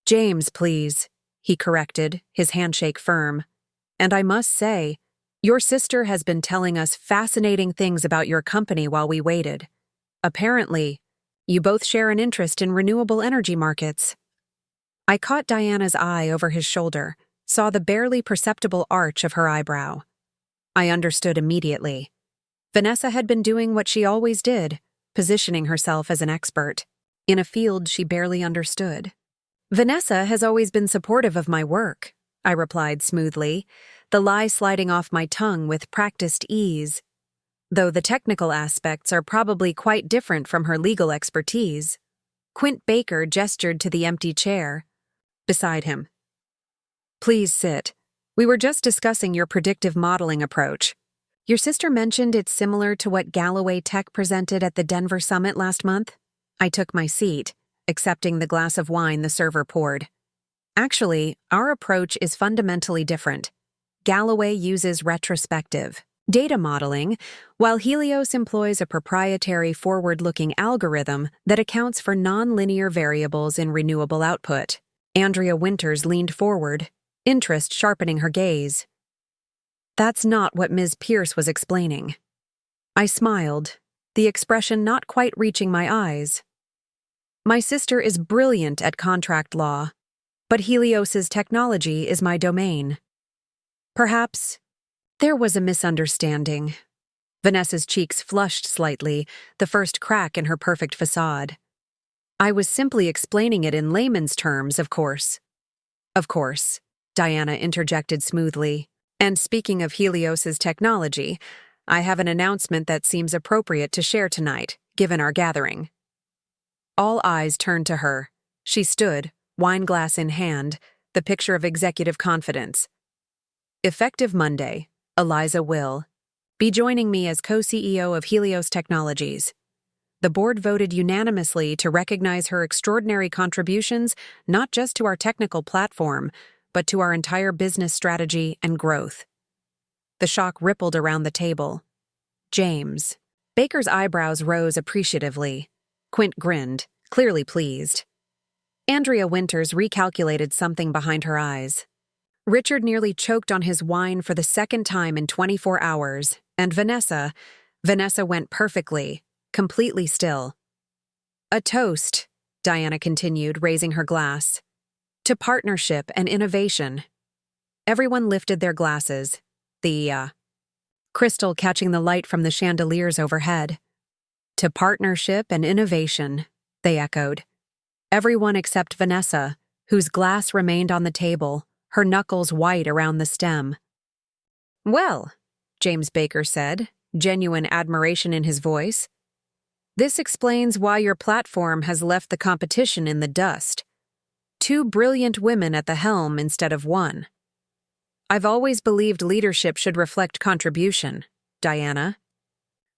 "James, please," he corrected, his handshake firm. "And I must say, your sister has been telling us fascinating things about your company while we waited. Apparently, you both share an interest in renewable energy markets." I caught Diana's eye over his shoulder, saw the barely perceptible arch of her eyebrow. I understood immediately. Vanessa had been doing what she always did, positioning herself as an expert, in a field she barely understood. "Vanessa has always been supportive of my work," I replied smoothly, the lie sliding off my tongue with practiced ease, though the technical aspects are probably quite different from her legal expertise. Quint Baker gestured to the empty chair beside him. "Please sit. We were just discussing your predictive modeling approach. Your sister mentioned it's similar to what Galloway Tech presented at the Denver Summit last month." I took my seat, accepting the glass of wine the server poured. "Actually, our approach is fundamentally different. Galloway uses retrospective data modeling, while Helios employs a proprietary forward-looking algorithm that accounts for non-linear variables in renewable output." Andrea Winters leaned forward, interest sharpening her gaze. "That's not what Ms. Pierce was explaining." I smiled, the expression not quite reaching my eyes. "My sister is brilliant at contract law, but Helios's technology is my domain." Perhaps there was a misunderstanding. Vanessa's cheeks flushed slightly, the first crack in her perfect facade. "I was simply explaining it in layman's terms, of course." "Of course," Diana interjected smoothly. "And speaking of Helios's technology, I have an announcement that seems appropriate to share tonight, given our gathering." All eyes turned to her. She stood, wineglass in hand, the picture of executive confidence. "Effective Monday, Eliza will be joining me as co-CEO of Helios Technologies. The board voted unanimously to recognize her extraordinary contributions not just to our technical platform, but to our entire business strategy and growth." The shock rippled around the table. "James." Baker's eyebrows rose appreciatively. Quint grinned, clearly pleased. Andrea Winters recalculated something behind her eyes. Richard nearly choked on his wine for the second time in 24 hours, and Vanessa went perfectly, completely still. "A toast," Diana continued, raising her glass, "to partnership and innovation." Everyone lifted their glasses, the crystal catching the light from the chandeliers overhead. "To partnership and innovation," they echoed. Everyone except Vanessa, whose glass remained on the table, her knuckles white around the stem. "Well," James Baker said, genuine admiration in his voice, "this explains why your platform has left the competition in the dust. 2 brilliant women at the helm instead of 1. I've always believed leadership should reflect contribution," Diana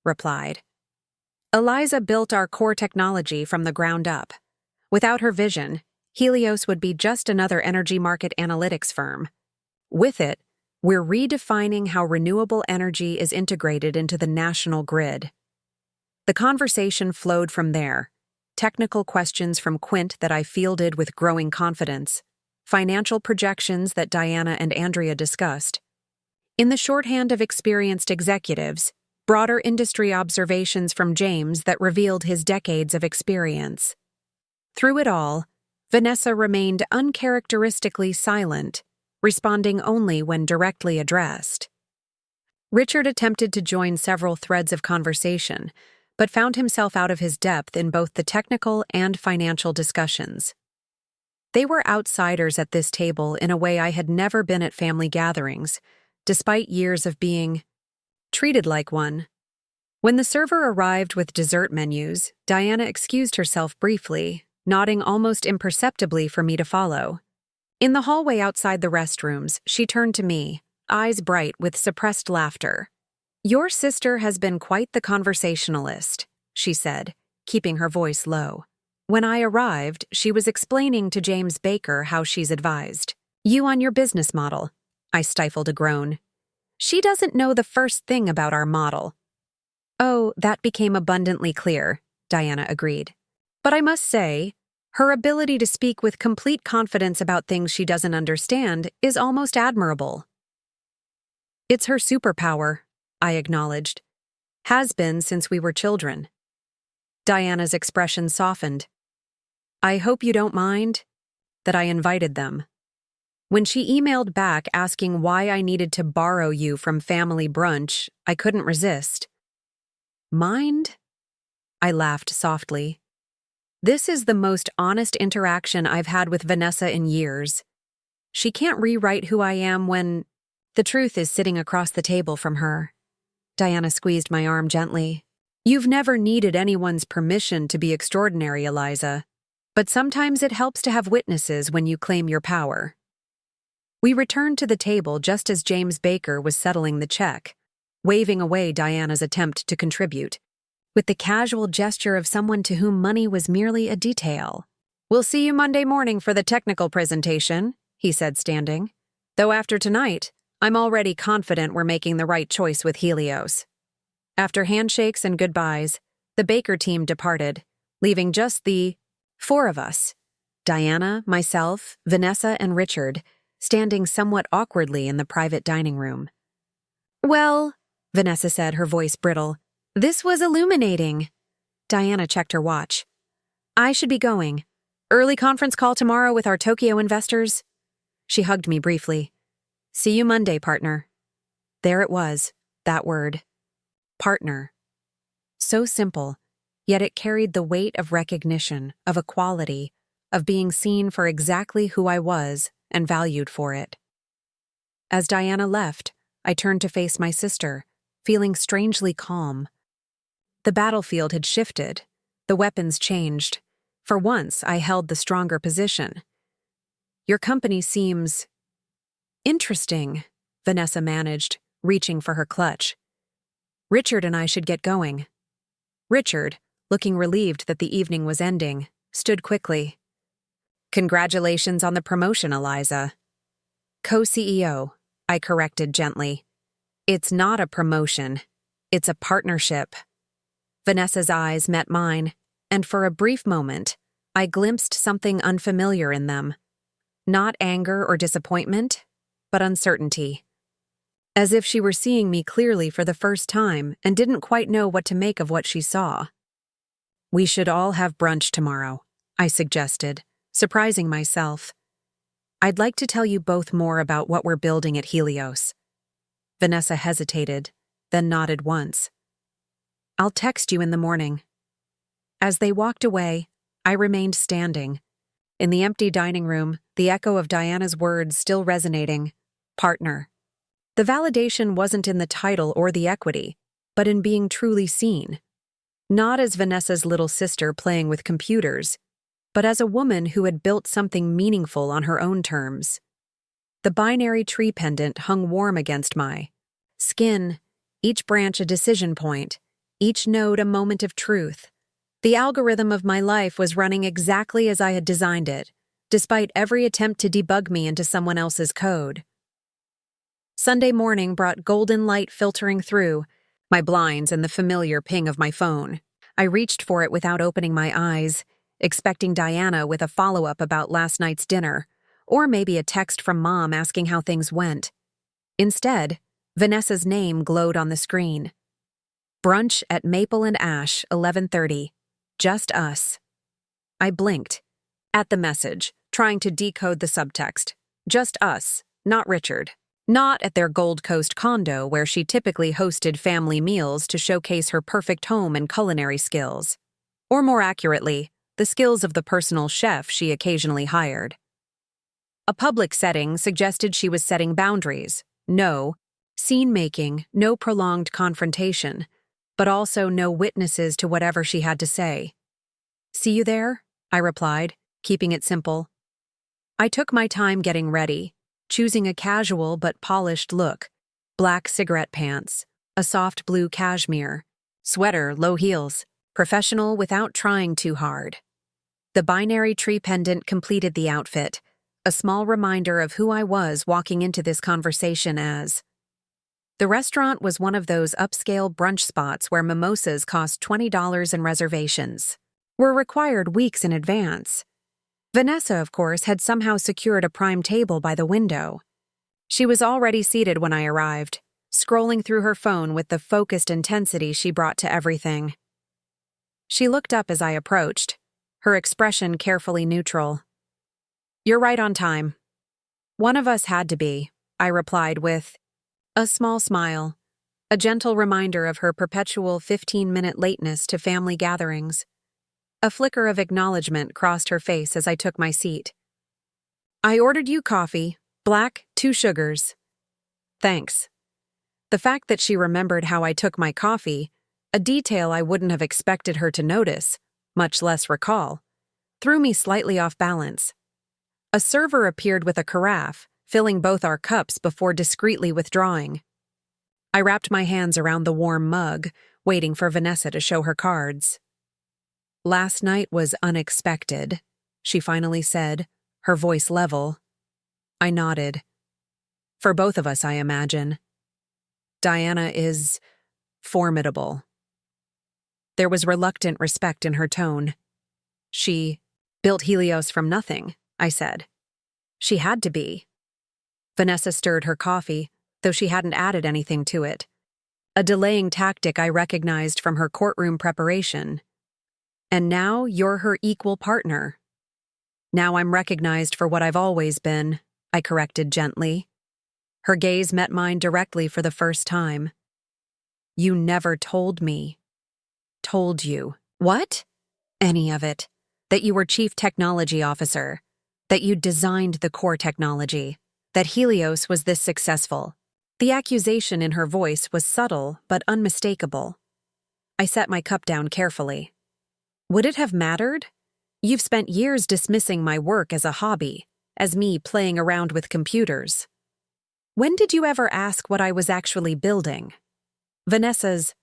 replied. "Eliza built our core technology from the ground up. Without her vision, Helios would be just another energy market analytics firm. With it, we're redefining how renewable energy is integrated into the national grid." The conversation flowed from there. Technical questions from Quint that I fielded with growing confidence. Financial projections that Diana and Andrea discussed. In the shorthand of experienced executives, broader industry observations from James that revealed his decades of experience. Through it all, Vanessa remained uncharacteristically silent, responding only when directly addressed. Richard attempted to join several threads of conversation, but found himself out of his depth in both the technical and financial discussions. They were outsiders at this table in a way I had never been at family gatherings, despite years of being treated like one. When the server arrived with dessert menus, Diana excused herself briefly, nodding almost imperceptibly for me to follow. In the hallway outside the restrooms, she turned to me, eyes bright with suppressed laughter. "Your sister has been quite the conversationalist," she said, keeping her voice low. "When I arrived, she was explaining to James Baker how she's advised you on your business model." I stifled a groan. "She doesn't know the first thing about our model." "Oh, that became abundantly clear," Diana agreed. "But I must say, her ability to speak with complete confidence about things she doesn't understand is almost admirable." "It's her superpower," I acknowledged. "Has been since we were children." Diana's expression softened. "I hope you don't mind that I invited them." When she emailed back asking why I needed to borrow you from family brunch, I couldn't resist. "Mind?" I laughed softly. This is the most honest interaction I've had with Vanessa in years. She can't rewrite who I am when the truth is sitting across the table from her. Diana squeezed my arm gently. "You've never needed anyone's permission to be extraordinary, Eliza. But sometimes it helps to have witnesses when you claim your power." We returned to the table just as James Baker was settling the check, waving away Diana's attempt to contribute, with the casual gesture of someone to whom money was merely a detail. "We'll see you Monday morning for the technical presentation," he said, standing. "Though after tonight, I'm already confident we're making the right choice with Helios." After handshakes and goodbyes, the Baker team departed, leaving just the 4 of us, Diana, myself, Vanessa, and Richard, standing somewhat awkwardly in the private dining room. "Well," Vanessa said, her voice brittle, "this was illuminating." Diana checked her watch. "I should be going. Early conference call tomorrow with our Tokyo investors." She hugged me briefly. "See you Monday, partner." There it was, that word. Partner. So simple, yet it carried the weight of recognition, of equality, of being seen for exactly who I was and valued for it. As Diana left, I turned to face my sister, feeling strangely calm. The battlefield had shifted, the weapons changed. For once, I held the stronger position. "Your company seems interesting," Vanessa managed, reaching for her clutch. "Richard and I should get going." Richard, looking relieved that the evening was ending, stood quickly. "Congratulations on the promotion, Eliza." "Co-CEO," I corrected gently. "It's not a promotion. It's a partnership." Vanessa's eyes met mine, and for a brief moment, I glimpsed something unfamiliar in them. Not anger or disappointment, but uncertainty. As if she were seeing me clearly for the first time and didn't quite know what to make of what she saw. "We should all have brunch tomorrow," I suggested, surprising myself. "I'd like to tell you both more about what we're building at Helios." Vanessa hesitated, then nodded once. "I'll text you in the morning." As they walked away, I remained standing. In the empty dining room, the echo of Diana's words still resonating. Partner. The validation wasn't in the title or the equity, but in being truly seen. Not as Vanessa's little sister playing with computers, but as a woman who had built something meaningful on her own terms. The binary tree pendant hung warm against my skin, each branch a decision point, each node a moment of truth. The algorithm of my life was running exactly as I had designed it, despite every attempt to debug me into someone else's code. Sunday morning brought golden light filtering through my blinds and the familiar ping of my phone. I reached for it without opening my eyes, expecting Diana with a follow-up about last night's dinner, or maybe a text from Mom asking how things went. Instead, Vanessa's name glowed on the screen. "Brunch at Maple and Ash, 11:30. Just us." I blinked at the message, trying to decode the subtext. Just us, not Richard. Not at their Gold Coast condo where she typically hosted family meals to showcase her perfect home and culinary skills. Or more accurately, the skills of the personal chef she occasionally hired. A public setting suggested she was setting boundaries. No scene-making, no prolonged confrontation, but also no witnesses to whatever she had to say. "See you there?" I replied, keeping it simple. I took my time getting ready, choosing a casual but polished look, black cigarette pants, a soft blue cashmere, sweater, low heels, professional without trying too hard. The binary tree pendant completed the outfit, a small reminder of who I was walking into this conversation as. The restaurant was one of those upscale brunch spots where mimosas cost $20 and reservations were required weeks in advance. Vanessa, of course, had somehow secured a prime table by the window. She was already seated when I arrived, scrolling through her phone with the focused intensity she brought to everything. She looked up as I approached, her expression carefully neutral. "You're right on time." "One of us had to be," I replied with a small smile, a gentle reminder of her perpetual 15-minute lateness to family gatherings. A flicker of acknowledgement crossed her face as I took my seat. "I ordered you coffee, black, 2 sugars." "Thanks." The fact that she remembered how I took my coffee, a detail I wouldn't have expected her to notice, much less recall, threw me slightly off balance. A server appeared with a carafe, filling both our cups before discreetly withdrawing. I wrapped my hands around the warm mug, waiting for Vanessa to show her cards. "Last night was unexpected," she finally said, her voice level. I nodded. "For both of us, I imagine. Diana is formidable." There was reluctant respect in her tone. "She built Helios from nothing," I said. "She had to be." Vanessa stirred her coffee, though she hadn't added anything to it. A delaying tactic I recognized from her courtroom preparation. "And now you're her equal partner." "Now I'm recognized for what I've always been," I corrected gently. Her gaze met mine directly for the first time. "You never told me." "Told you." "What?" "Any of it. That you were chief technology officer. That you designed the core technology. That Helios was this successful." The accusation in her voice was subtle but unmistakable. I set my cup down carefully. "Would it have mattered? You've spent years dismissing my work as a hobby, as me playing around with computers. When did you ever ask what I was actually building?" Vanessa's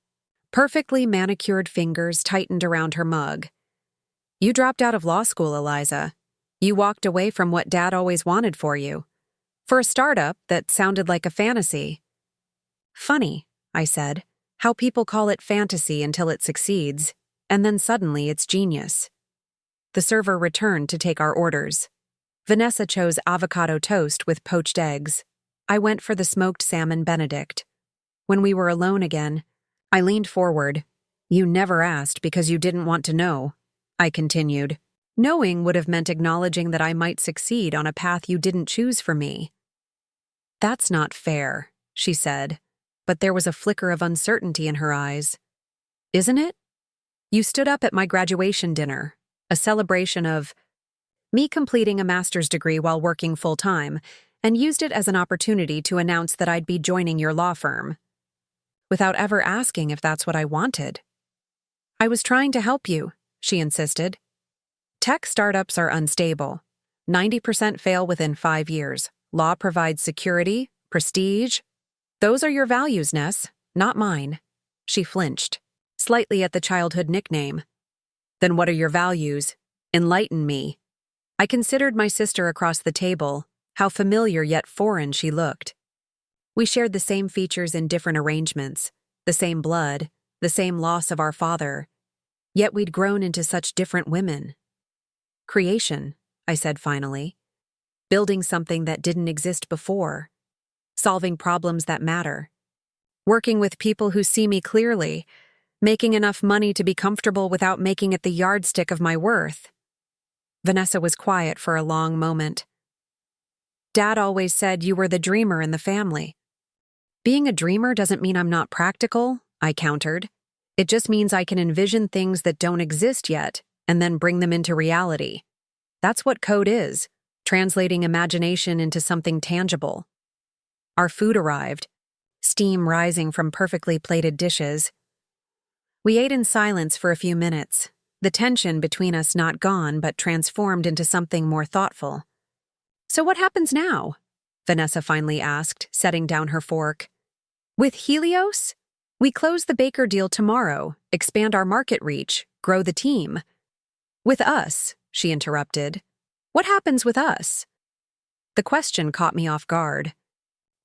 perfectly manicured fingers tightened around her mug. "You dropped out of law school, Eliza. You walked away from what Dad always wanted for you. For a startup that sounded like a fantasy." "Funny," I said, "how people call it fantasy until it succeeds, and then suddenly it's genius." The server returned to take our orders. Vanessa chose avocado toast with poached eggs. I went for the smoked salmon Benedict. When we were alone again, I leaned forward. You never asked because you didn't want to know, I continued. Knowing would have meant acknowledging that I might succeed on a path you didn't choose for me. That's not fair, she said, but there was a flicker of uncertainty in her eyes. Isn't it? You stood up at my graduation dinner, a celebration of me completing a master's degree while working full-time, and used it as an opportunity to announce that I'd be joining your law firm, without ever asking if that's what I wanted. I was trying to help you, she insisted. Tech startups are unstable. 90% fail within 5 years. Law provides security, prestige. Those are your values, Ness, not mine. She flinched, slightly at the childhood nickname. Then what are your values? Enlighten me. I considered my sister across the table, how familiar yet foreign she looked. We shared the same features in different arrangements, the same blood, the same loss of our father. Yet we'd grown into such different women. Creation, I said finally. Building something that didn't exist before. Solving problems that matter. Working with people who see me clearly. Making enough money to be comfortable without making it the yardstick of my worth. Vanessa was quiet for a long moment. Dad always said you were the dreamer in the family. Being a dreamer doesn't mean I'm not practical, I countered. It just means I can envision things that don't exist yet and then bring them into reality. That's what code is, translating imagination into something tangible. Our food arrived, steam rising from perfectly plated dishes. We ate in silence for a few minutes, the tension between us not gone but transformed into something more thoughtful. So what happens now? Vanessa finally asked, setting down her fork. With Helios? We close the Baker deal tomorrow, expand our market reach, grow the team. With us, she interrupted. What happens with us? The question caught me off guard.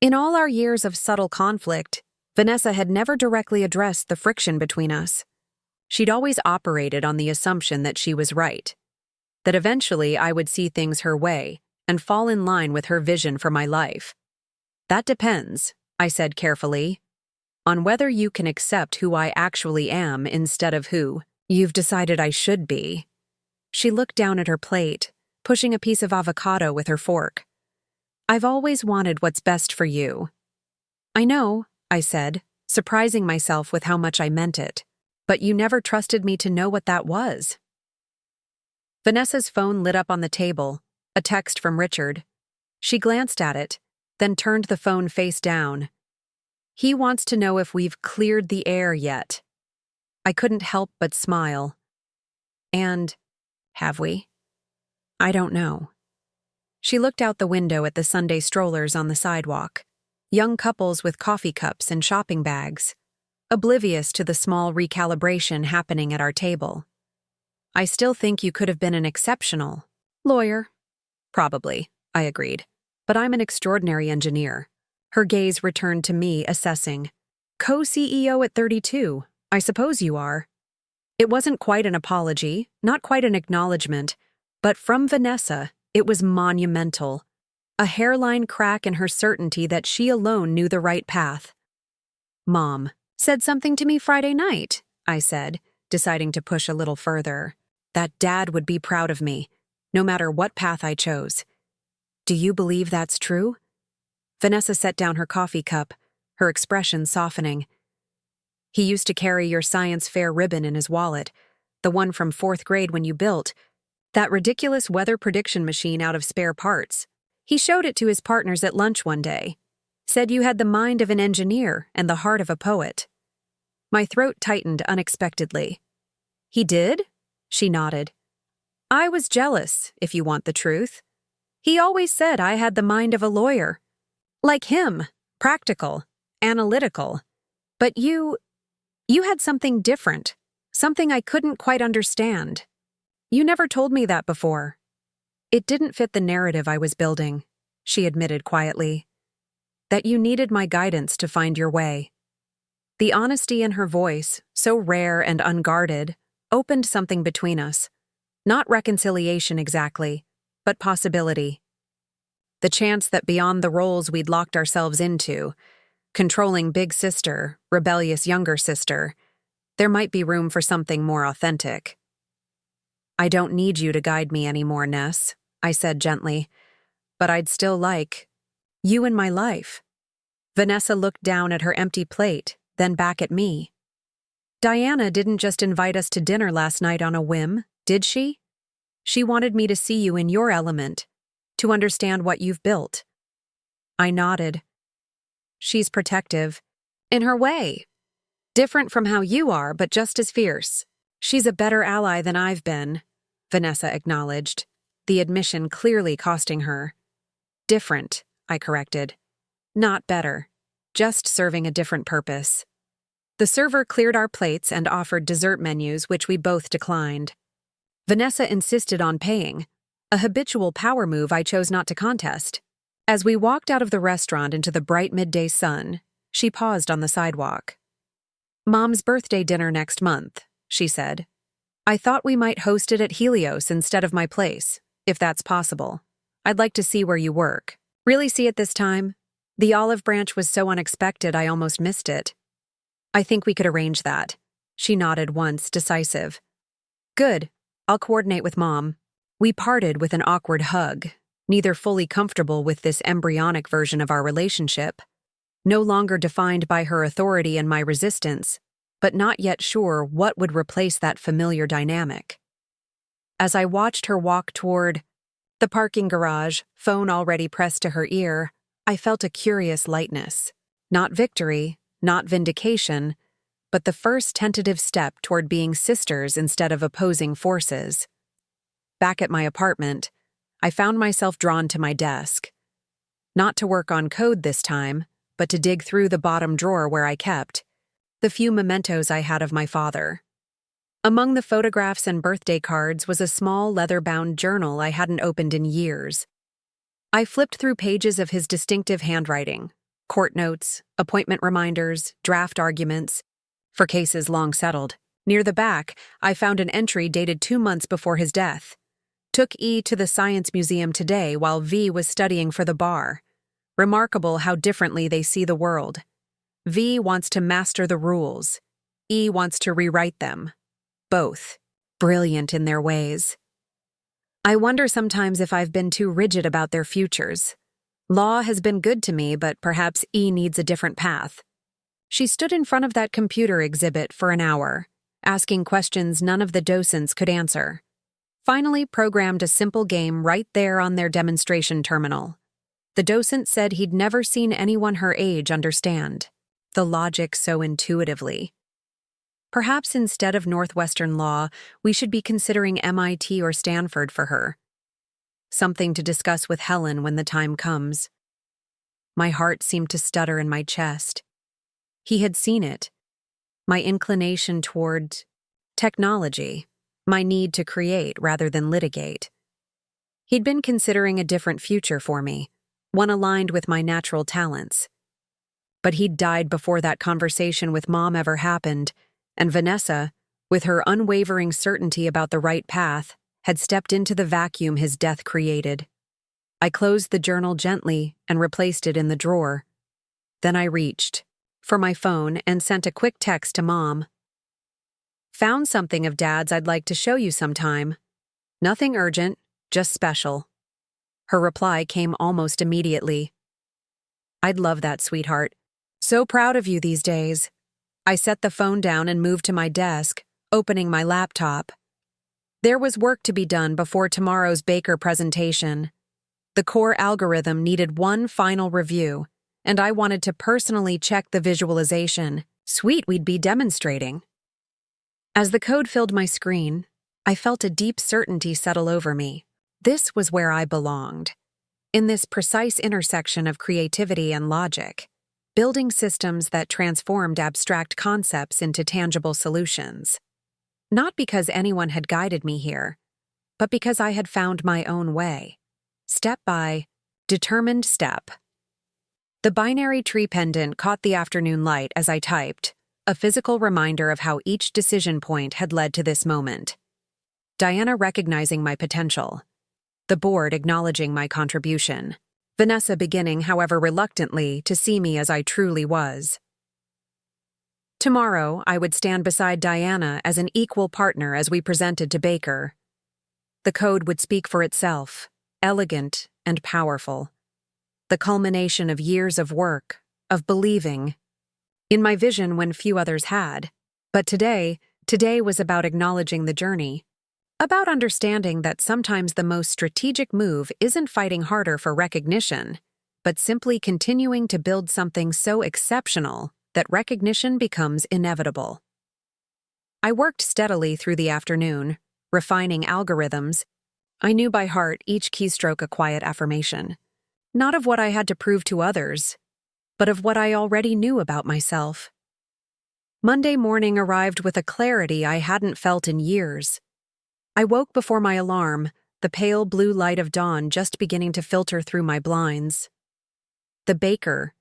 In all our years of subtle conflict, Vanessa had never directly addressed the friction between us. She'd always operated on the assumption that she was right, that eventually I would see things her way and fall in line with her vision for my life. That depends, I said carefully, on whether you can accept who I actually am instead of who you've decided I should be. She looked down at her plate, pushing a piece of avocado with her fork. I've always wanted what's best for you. I know, I said, surprising myself with how much I meant it, but you never trusted me to know what that was. Vanessa's phone lit up on the table, a text from Richard. She glanced at it, then turned the phone face down. He wants to know if we've cleared the air yet. I couldn't help but smile. And, have we? I don't know. She looked out the window at the Sunday strollers on the sidewalk, young couples with coffee cups and shopping bags, oblivious to the small recalibration happening at our table. I still think you could have been an exceptional lawyer. Probably, I agreed. But I'm an extraordinary engineer. Her gaze returned to me, assessing. Co-CEO at 32, I suppose you are. It wasn't quite an apology, not quite an acknowledgement, but from Vanessa, it was monumental. A hairline crack in her certainty that she alone knew the right path. Mom said something to me Friday night, I said, deciding to push a little further. That Dad would be proud of me, no matter what path I chose. Do you believe that's true? Vanessa set down her coffee cup, her expression softening. He used to carry your science fair ribbon in his wallet, the one from 4th grade when you built that ridiculous weather prediction machine out of spare parts. He showed it to his partners at lunch one day. Said you had the mind of an engineer and the heart of a poet. My throat tightened unexpectedly. He did? She nodded. I was jealous, if you want the truth. He always said I had the mind of a lawyer. Like him, practical, analytical. But you had something different, something I couldn't quite understand. You never told me that before. It didn't fit the narrative I was building, she admitted quietly. That you needed my guidance to find your way. The honesty in her voice, so rare and unguarded, opened something between us. Not reconciliation exactly, but possibility. The chance that beyond the roles we'd locked ourselves into, controlling big sister, rebellious younger sister, there might be room for something more authentic. "I don't need you to guide me anymore, Ness," I said gently, "but I'd still like you in my life." Vanessa looked down at her empty plate, then back at me. "Diana didn't just invite us to dinner last night on a whim, did she? She wanted me to see you in your element, to understand what you've built." I nodded. "She's protective. In her way. Different from how you are, but just as fierce. She's a better ally than I've been," Vanessa acknowledged, the admission clearly costing her. "Different," I corrected. "Not better. Just serving a different purpose." The server cleared our plates and offered dessert menus, which we both declined. Vanessa insisted on paying, a habitual power move I chose not to contest. As we walked out of the restaurant into the bright midday sun, she paused on the sidewalk. "Mom's birthday dinner next month," she said. "I thought we might host it at Helios instead of my place, if that's possible. I'd like to see where you work. Really see it this time? The olive branch was so unexpected I almost missed it." "I think we could arrange that." She nodded once, decisive. "Good. I'll coordinate with Mom." We parted with an awkward hug, neither fully comfortable with this embryonic version of our relationship, no longer defined by her authority and my resistance, but not yet sure what would replace that familiar dynamic. As I watched her walk toward the parking garage, phone already pressed to her ear, I felt a curious lightness. Not victory, not vindication, but the first tentative step toward being sisters instead of opposing forces. Back at my apartment, I found myself drawn to my desk. Not to work on code this time, but to dig through the bottom drawer where I kept the few mementos I had of my father. Among the photographs and birthday cards was a small leather-bound journal I hadn't opened in years. I flipped through pages of his distinctive handwriting, court notes, appointment reminders, draft arguments, for cases long settled. Near the back, I found an entry dated 2 months before his death. "Took E to the Science Museum today while V was studying for the bar. Remarkable how differently they see the world. V wants to master the rules. E wants to rewrite them. Both brilliant in their ways. I wonder sometimes if I've been too rigid about their futures. Law has been good to me, but perhaps E needs a different path." She stood in front of that computer exhibit for an hour, asking questions none of the docents could answer. Finally programmed a simple game right there on their demonstration terminal. The docent said he'd never seen anyone her age understand the logic so intuitively. Perhaps instead of Northwestern law, we should be considering MIT or Stanford for her. Something to discuss with Helen when the time comes. My heart seemed to stutter in my chest. He had seen it. My inclination toward technology, my need to create rather than litigate. He'd been considering a different future for me, one aligned with my natural talents. But he'd died before that conversation with Mom ever happened, and Vanessa, with her unwavering certainty about the right path, had stepped into the vacuum his death created. I closed the journal gently and replaced it in the drawer. Then I reached for my phone and sent a quick text to Mom. "Found something of Dad's I'd like to show you sometime. Nothing urgent, just special." Her reply came almost immediately. "I'd love that, sweetheart. So proud of you these days." I set the phone down and moved to my desk, opening my laptop. There was work to be done before tomorrow's Baker presentation. The core algorithm needed one final review, and I wanted to personally check the visualization. Sweet, we'd be demonstrating. As the code filled my screen, I felt a deep certainty settle over me. This was where I belonged, in this precise intersection of creativity and logic, building systems that transformed abstract concepts into tangible solutions. Not because anyone had guided me here, but because I had found my own way, step by determined step. The binary tree pendant caught the afternoon light as I typed, a physical reminder of how each decision point had led to this moment. Diana recognizing my potential, the board acknowledging my contribution, Vanessa beginning, however reluctantly, to see me as I truly was. Tomorrow, I would stand beside Diana as an equal partner as we presented to Baker. The code would speak for itself, elegant and powerful. The culmination of years of work, of believing, in my vision when few others had. But today was about acknowledging the journey, about understanding that sometimes the most strategic move isn't fighting harder for recognition, but simply continuing to build something so exceptional that recognition becomes inevitable. I worked steadily through the afternoon, refining algorithms. I knew by heart each keystroke a quiet affirmation, not of what I had to prove to others, but of what I already knew about myself. Monday morning arrived with a clarity I hadn't felt in years. I woke before my alarm, the pale blue light of dawn just beginning to filter through my blinds. The Baker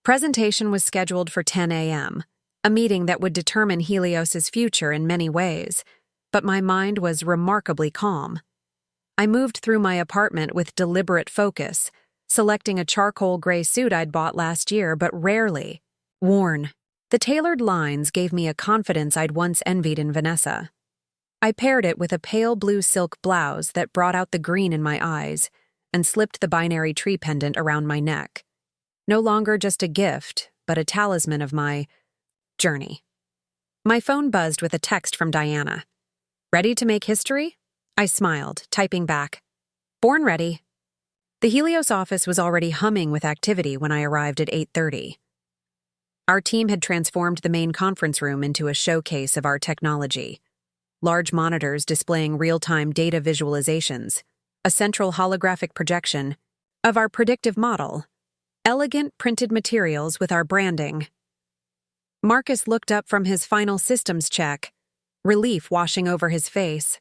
presentation was scheduled for 10 a.m., a meeting that would determine Helios's future in many ways, but my mind was remarkably calm. I moved through my apartment with deliberate focus, selecting a charcoal gray suit I'd bought last year but rarely worn. The tailored lines gave me a confidence I'd once envied in Vanessa. I paired it with a pale blue silk blouse that brought out the green in my eyes and slipped the binary tree pendant around my neck. No longer just a gift, but a talisman of my journey. My phone buzzed with a text from Diana. "Ready to make history?" I smiled, typing back, "Born ready." The Helios office was already humming with activity when I arrived at 8:30. Our team had transformed the main conference room into a showcase of our technology. Large monitors displaying real-time data visualizations, a central holographic projection of our predictive model, elegant printed materials with our branding. Marcus looked up from his final systems check, relief washing over his face.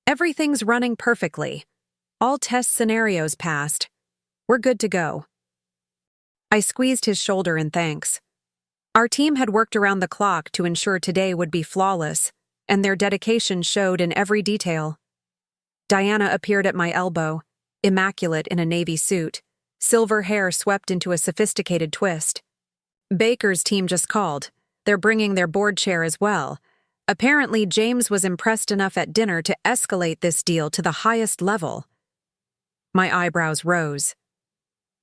"Everything's running perfectly. All test scenarios passed. We're good to go." I squeezed his shoulder in thanks. Our team had worked around the clock to ensure today would be flawless, and their dedication showed in every detail. Diana appeared at my elbow, immaculate in a navy suit, silver hair swept into a sophisticated twist. Baker's team just called. They're bringing their board chair as well. Apparently, James was impressed enough at dinner to escalate this deal to the highest level. My eyebrows rose.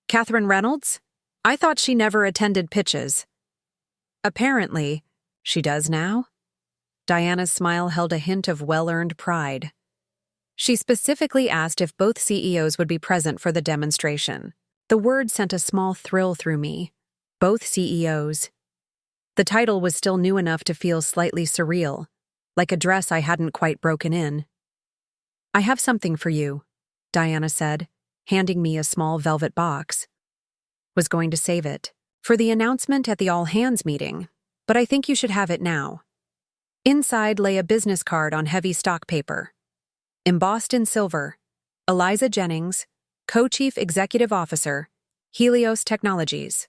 "Catherine Reynolds? I thought she never attended pitches." "Apparently, she does now?" Diana's smile held a hint of well-earned pride. She specifically asked if both CEOs would be present for the demonstration. The word sent a small thrill through me. Both CEOs. The title was still new enough to feel slightly surreal, like a dress I hadn't quite broken in. "I have something for you," Diana said, handing me a small velvet box. Was going to save it for the announcement at the all-hands meeting, but I think you should have it now. Inside lay a business card on heavy stock paper. Embossed in silver, Eliza Jennings, Co-Chief Executive Officer, Helios Technologies.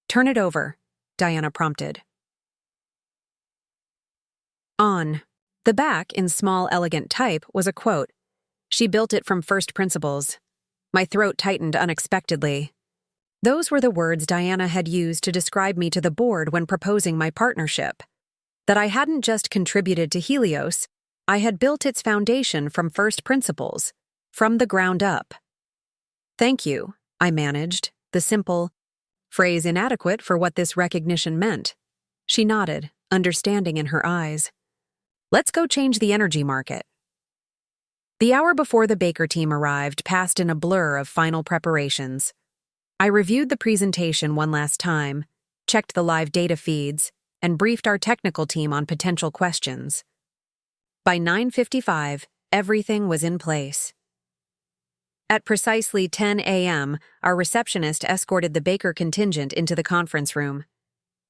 "Turn it over," Diana prompted. On the back, in small, elegant type, was a quote. She built it from first principles. My throat tightened unexpectedly. Those were the words Diana had used to describe me to the board when proposing my partnership. That I hadn't just contributed to Helios, I had built its foundation from first principles, from the ground up. "Thank you," I managed, the simple phrase inadequate for what this recognition meant. She nodded, understanding in her eyes. "Let's go change the energy market." The hour before the Baker team arrived passed in a blur of final preparations. I reviewed the presentation one last time, checked the live data feeds, and briefed our technical team on potential questions. By 9:55, everything was in place. At precisely 10 a.m., our receptionist escorted the Baker contingent into the conference room.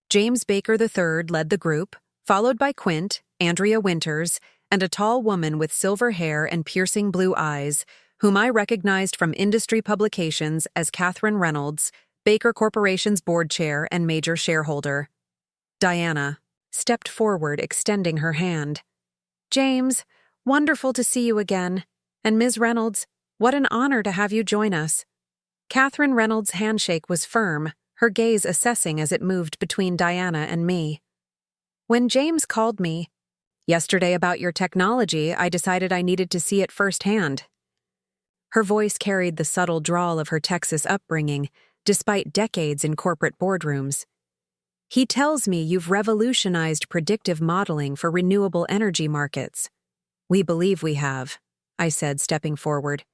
James Baker III led the group, followed by Quint, Andrea Winters, and a tall woman with silver hair and piercing blue eyes, whom I recognized from industry publications as Catherine Reynolds, Baker Corporation's board chair and major shareholder. Diana stepped forward, extending her hand. "James, wonderful to see you again. And Ms. Reynolds, what an honor to have you join us." Catherine Reynolds' handshake was firm, her gaze assessing as it moved between Diana and me. When James called me yesterday about your technology, I decided I needed to see it firsthand. Her voice carried the subtle drawl of her Texas upbringing, despite decades in corporate boardrooms. He tells me you've revolutionized predictive modeling for renewable energy markets. We believe we have, I said, stepping forward.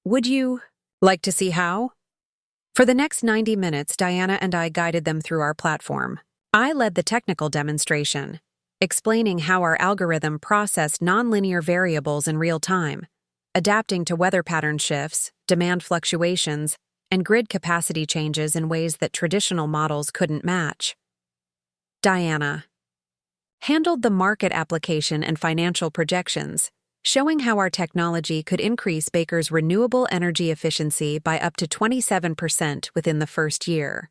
Would you like to see how? For the next 90 minutes, Diana and I guided them through our platform. I led the technical demonstration, explaining how our algorithm processed nonlinear variables in real time, adapting to weather pattern shifts, demand fluctuations, and grid capacity changes in ways that traditional models couldn't match. Diana handled the market application and financial projections, showing how our technology could increase Baker's renewable energy efficiency by up to 27% within the first year.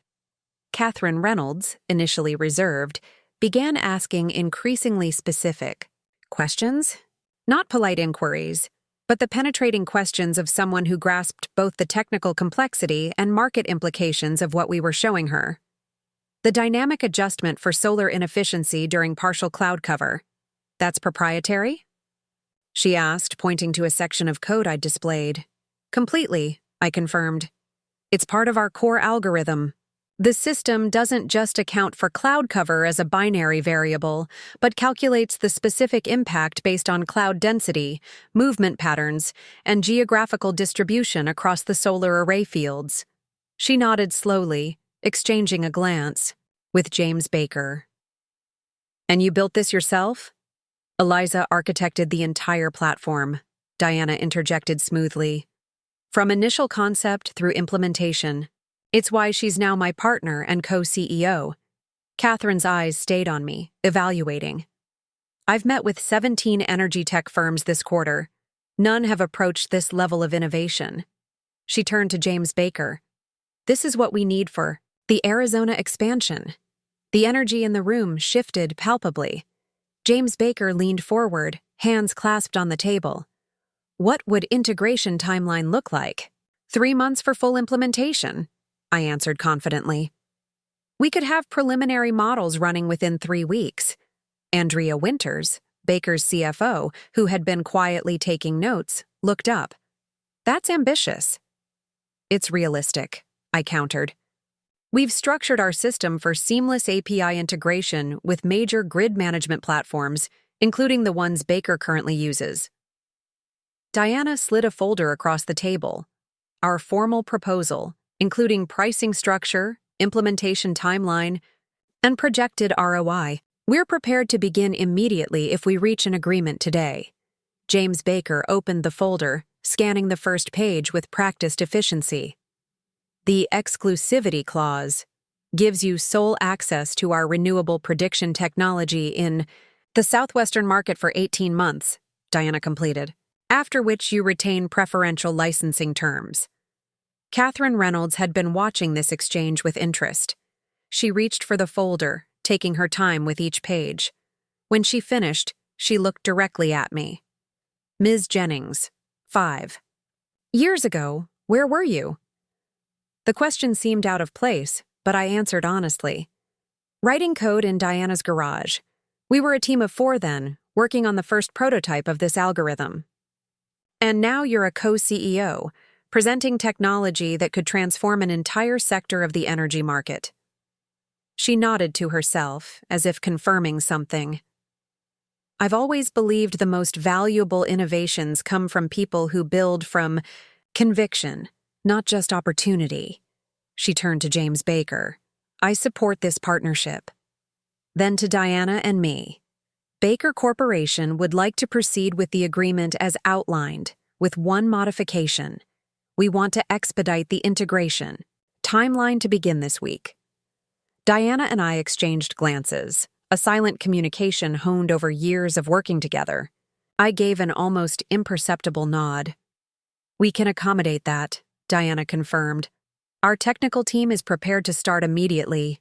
Catherine Reynolds, initially reserved, began asking increasingly specific questions, not polite inquiries, but the penetrating questions of someone who grasped both the technical complexity and market implications of what we were showing her. The dynamic adjustment for solar inefficiency during partial cloud cover. That's proprietary? She asked, pointing to a section of code I'd displayed. Completely, I confirmed. It's part of our core algorithm. The system doesn't just account for cloud cover as a binary variable, but calculates the specific impact based on cloud density, movement patterns, and geographical distribution across the solar array fields. She nodded slowly, exchanging a glance with James Baker. And you built this yourself? Eliza architected the entire platform, Diana interjected smoothly. From initial concept through implementation. It's why she's now my partner and co-CEO. Catherine's eyes stayed on me, evaluating. I've met with 17 energy tech firms this quarter. None have approached this level of innovation. She turned to James Baker. This is what we need for the Arizona expansion. The energy in the room shifted palpably. James Baker leaned forward, hands clasped on the table. What would integration timeline look like? 3 months for full implementation, I answered confidently. We could have preliminary models running within 3 weeks. Andrea Winters, Baker's CFO, who had been quietly taking notes, looked up. That's ambitious. It's realistic, I countered. We've structured our system for seamless API integration with major grid management platforms, including the ones Baker currently uses. Diana slid a folder across the table. Our formal proposal, including pricing structure, implementation timeline, and projected ROI. We're prepared to begin immediately if we reach an agreement today. James Baker opened the folder, scanning the first page with practiced efficiency. The exclusivity clause gives you sole access to our renewable prediction technology in the southwestern market for 18 months, Diana completed, after which you retain preferential licensing terms. Catherine Reynolds had been watching this exchange with interest. She reached for the folder, taking her time with each page. When she finished, she looked directly at me. Ms. Jennings, 5. Years ago, where were you? The question seemed out of place, but I answered honestly. Writing code in Diana's garage. We were a team of 4 then, working on the first prototype of this algorithm. And now you're a co-CEO, presenting technology that could transform an entire sector of the energy market. She nodded to herself, as if confirming something. I've always believed the most valuable innovations come from people who build from conviction, not just opportunity. She turned to James Baker. I support this partnership. Then to Diana and me. Baker Corporation would like to proceed with the agreement as outlined, with one modification. We want to expedite the integration. Timeline to begin this week. Diana and I exchanged glances, a silent communication honed over years of working together. I gave an almost imperceptible nod. We can accommodate that, Diana confirmed. Our technical team is prepared to start immediately.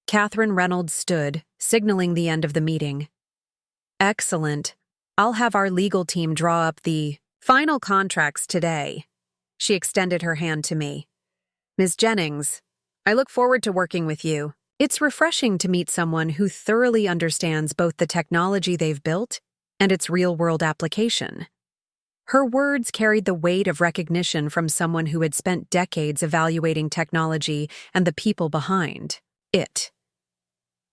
Catherine Reynolds stood, signaling the end of the meeting. Excellent. I'll have our legal team draw up the final contracts today. She extended her hand to me. Ms. Jennings, I look forward to working with you. It's refreshing to meet someone who thoroughly understands both the technology they've built and its real-world application. Her words carried the weight of recognition from someone who had spent decades evaluating technology and the people behind it.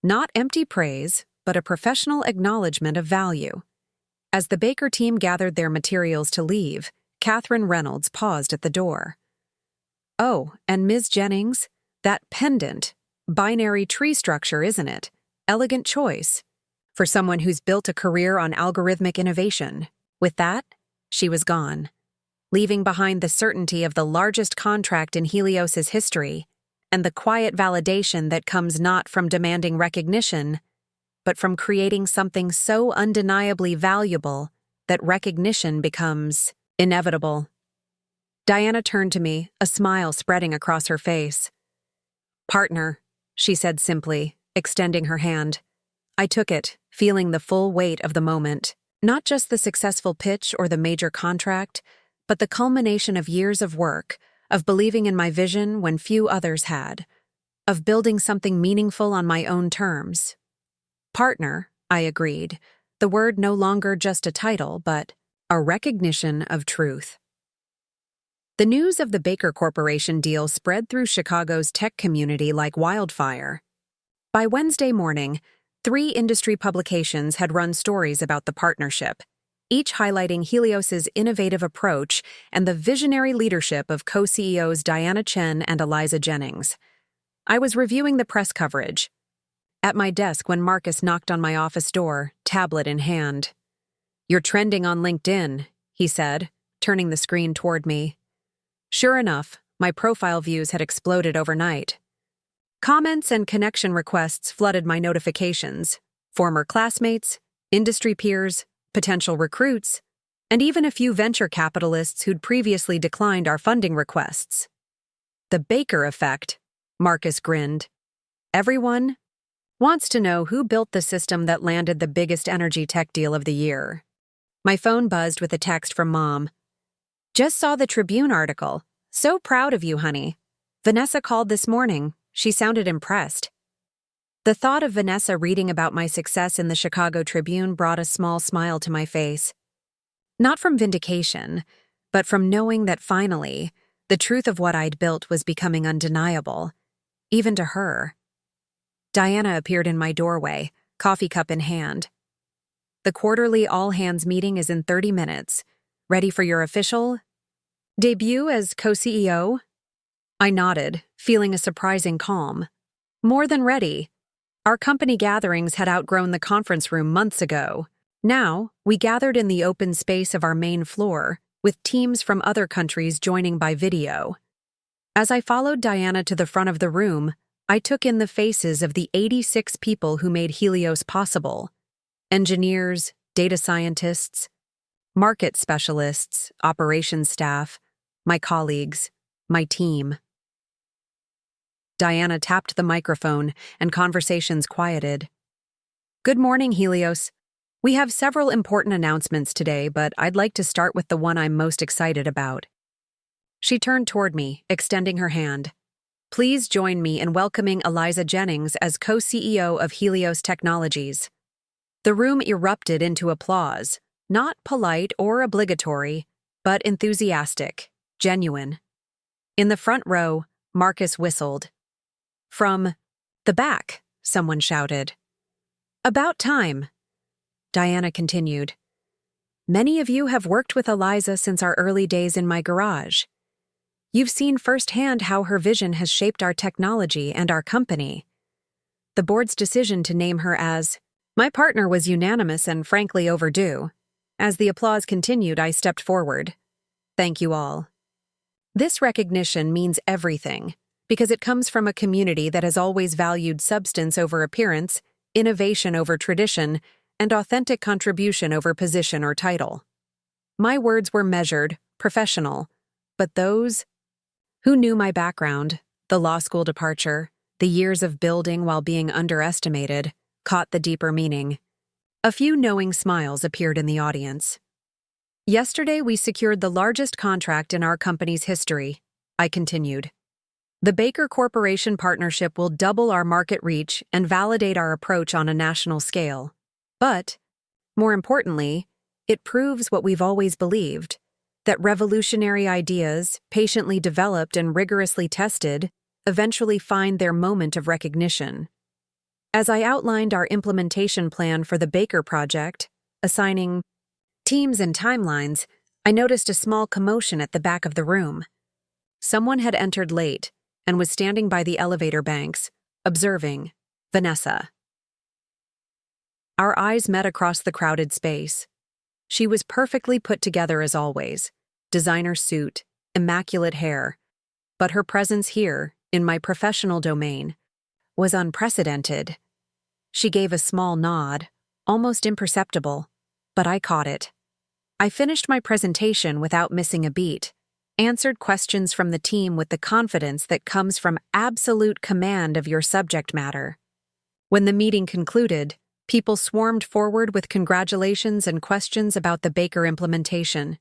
Not empty praise, but a professional acknowledgement of value. As the Baker team gathered their materials to leave, Catherine Reynolds paused at the door. "Oh, and Ms. Jennings, that pendant, binary tree structure, isn't it? Elegant choice. For someone who's built a career on algorithmic innovation." With that, she was gone, leaving behind the certainty of the largest contract in Helios's history and the quiet validation that comes not from demanding recognition, but from creating something so undeniably valuable that recognition becomes inevitable. Diana turned to me, a smile spreading across her face. "Partner," she said simply, extending her hand. I took it, feeling the full weight of the moment. Not just the successful pitch or the major contract, but the culmination of years of work, of believing in my vision when few others had, of building something meaningful on my own terms. "Partner," I agreed, the word no longer just a title, but a recognition of truth. The news of the Baker Corporation deal spread through Chicago's tech community like wildfire. By Wednesday morning, 3 industry publications had run stories about the partnership, each highlighting Helios's innovative approach and the visionary leadership of co-CEOs Diana Chen and Eliza Jennings. I was reviewing the press coverage at my desk when Marcus knocked on my office door, tablet in hand. "You're trending on LinkedIn," he said, turning the screen toward me. Sure enough, my profile views had exploded overnight. Comments and connection requests flooded my notifications. Former classmates, industry peers, potential recruits, and even a few venture capitalists who'd previously declined our funding requests. "The Baker effect," Marcus grinned. "Everyone wants to know who built the system that landed the biggest energy tech deal of the year." My phone buzzed with a text from Mom. "Just saw the Tribune article. So proud of you, honey. Vanessa called this morning. She sounded impressed." The thought of Vanessa reading about my success in the Chicago Tribune brought a small smile to my face. Not from vindication, but from knowing that finally, the truth of what I'd built was becoming undeniable, even to her. Diana appeared in my doorway, coffee cup in hand. "The quarterly all-hands meeting is in 30 minutes. Ready for your official debut as co-CEO?" I nodded, feeling a surprising calm. More than ready. Our company gatherings had outgrown the conference room months ago. Now, we gathered in the open space of our main floor, with teams from other countries joining by video. As I followed Diana to the front of the room, I took in the faces of the 86 people who made Helios possible. Engineers, data scientists, market specialists, operations staff, my colleagues, my team. Diana tapped the microphone, and conversations quieted. "Good morning, Helios. We have several important announcements today, but I'd like to start with the one I'm most excited about." She turned toward me, extending her hand. "Please join me in welcoming Eliza Jennings as co-CEO of Helios Technologies." The room erupted into applause, not polite or obligatory, but enthusiastic, genuine. In the front row, Marcus whistled. From the back, someone shouted. "About time," Diana continued. "Many of you have worked with Eliza since our early days in my garage. You've seen firsthand how her vision has shaped our technology and our company. The board's decision to name her as my partner was unanimous and frankly overdue. As the applause continued, I stepped forward. Thank you all. This recognition means everything, because it comes from a community that has always valued substance over appearance, innovation over tradition, and authentic contribution over position or title. My words were measured, professional, but those who knew my background, the law school departure, the years of building while being underestimated, caught the deeper meaning. A few knowing smiles appeared in the audience. "Yesterday we secured the largest contract in our company's history," I continued. The Baker Corporation partnership will double our market reach and validate our approach on a national scale. But, more importantly, it proves what we've always believed, that revolutionary ideas, patiently developed and rigorously tested, eventually find their moment of recognition. As I outlined our implementation plan for the Baker project, assigning teams and timelines, I noticed a small commotion at the back of the room. Someone had entered late and was standing by the elevator banks, observing Vanessa. Our eyes met across the crowded space. She was perfectly put together as always, designer suit, immaculate hair, but her presence here, in my professional domain, was unprecedented. She gave a small nod, almost imperceptible, but I caught it. I finished my presentation without missing a beat, answered questions from the team with the confidence that comes from absolute command of your subject matter. When the meeting concluded, people swarmed forward with congratulations and questions about the Baker implementation.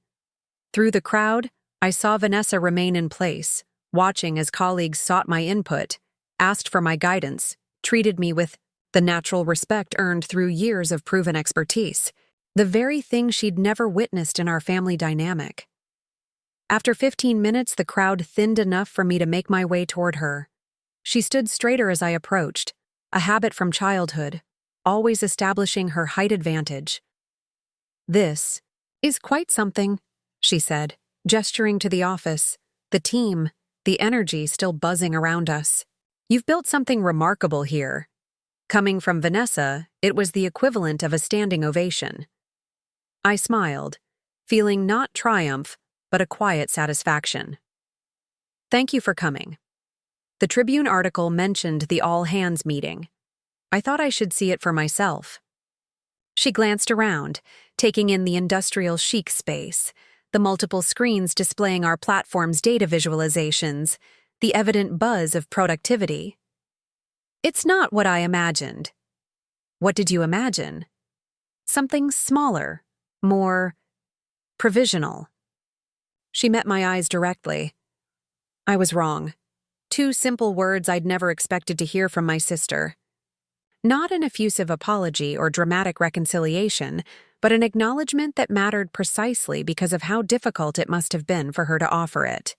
Through the crowd, I saw Vanessa remain in place, watching as colleagues sought my input, asked for my guidance, treated me with the natural respect earned through years of proven expertise, the very thing she'd never witnessed in our family dynamic. After 15 minutes, the crowd thinned enough for me to make my way toward her. She stood straighter as I approached, a habit from childhood, always establishing her height advantage. "This is quite something," she said, gesturing to the office, the team, the energy still buzzing around us. "You've built something remarkable here." Coming from Vanessa, it was the equivalent of a standing ovation. I smiled, feeling not triumph, but a quiet satisfaction. "Thank you for coming." The Tribune article mentioned the all-hands meeting. I thought I should see it for myself. She glanced around, taking in the industrial chic space, the multiple screens displaying our platform's data visualizations, the evident buzz of productivity. "It's not what I imagined." "What did you imagine?" "Something smaller, more provisional." She met my eyes directly. I was wrong. Two simple words I'd never expected to hear from my sister. Not an effusive apology or dramatic reconciliation, but an acknowledgement that mattered precisely because of how difficult it must have been for her to offer it.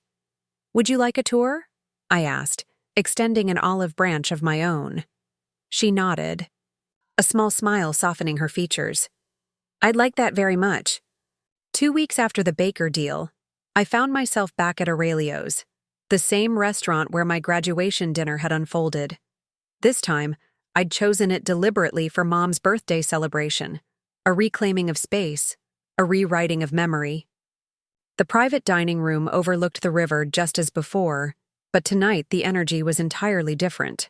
"Would you like a tour?" I asked, extending an olive branch of my own. She nodded, a small smile softening her features. "I'd like that very much." 2 weeks after the Baker deal, I found myself back at Helios, the same restaurant where my graduation dinner had unfolded. This time, I'd chosen it deliberately for Mom's birthday celebration, a reclaiming of space, a rewriting of memory. The private dining room overlooked the river just as before, but tonight the energy was entirely different.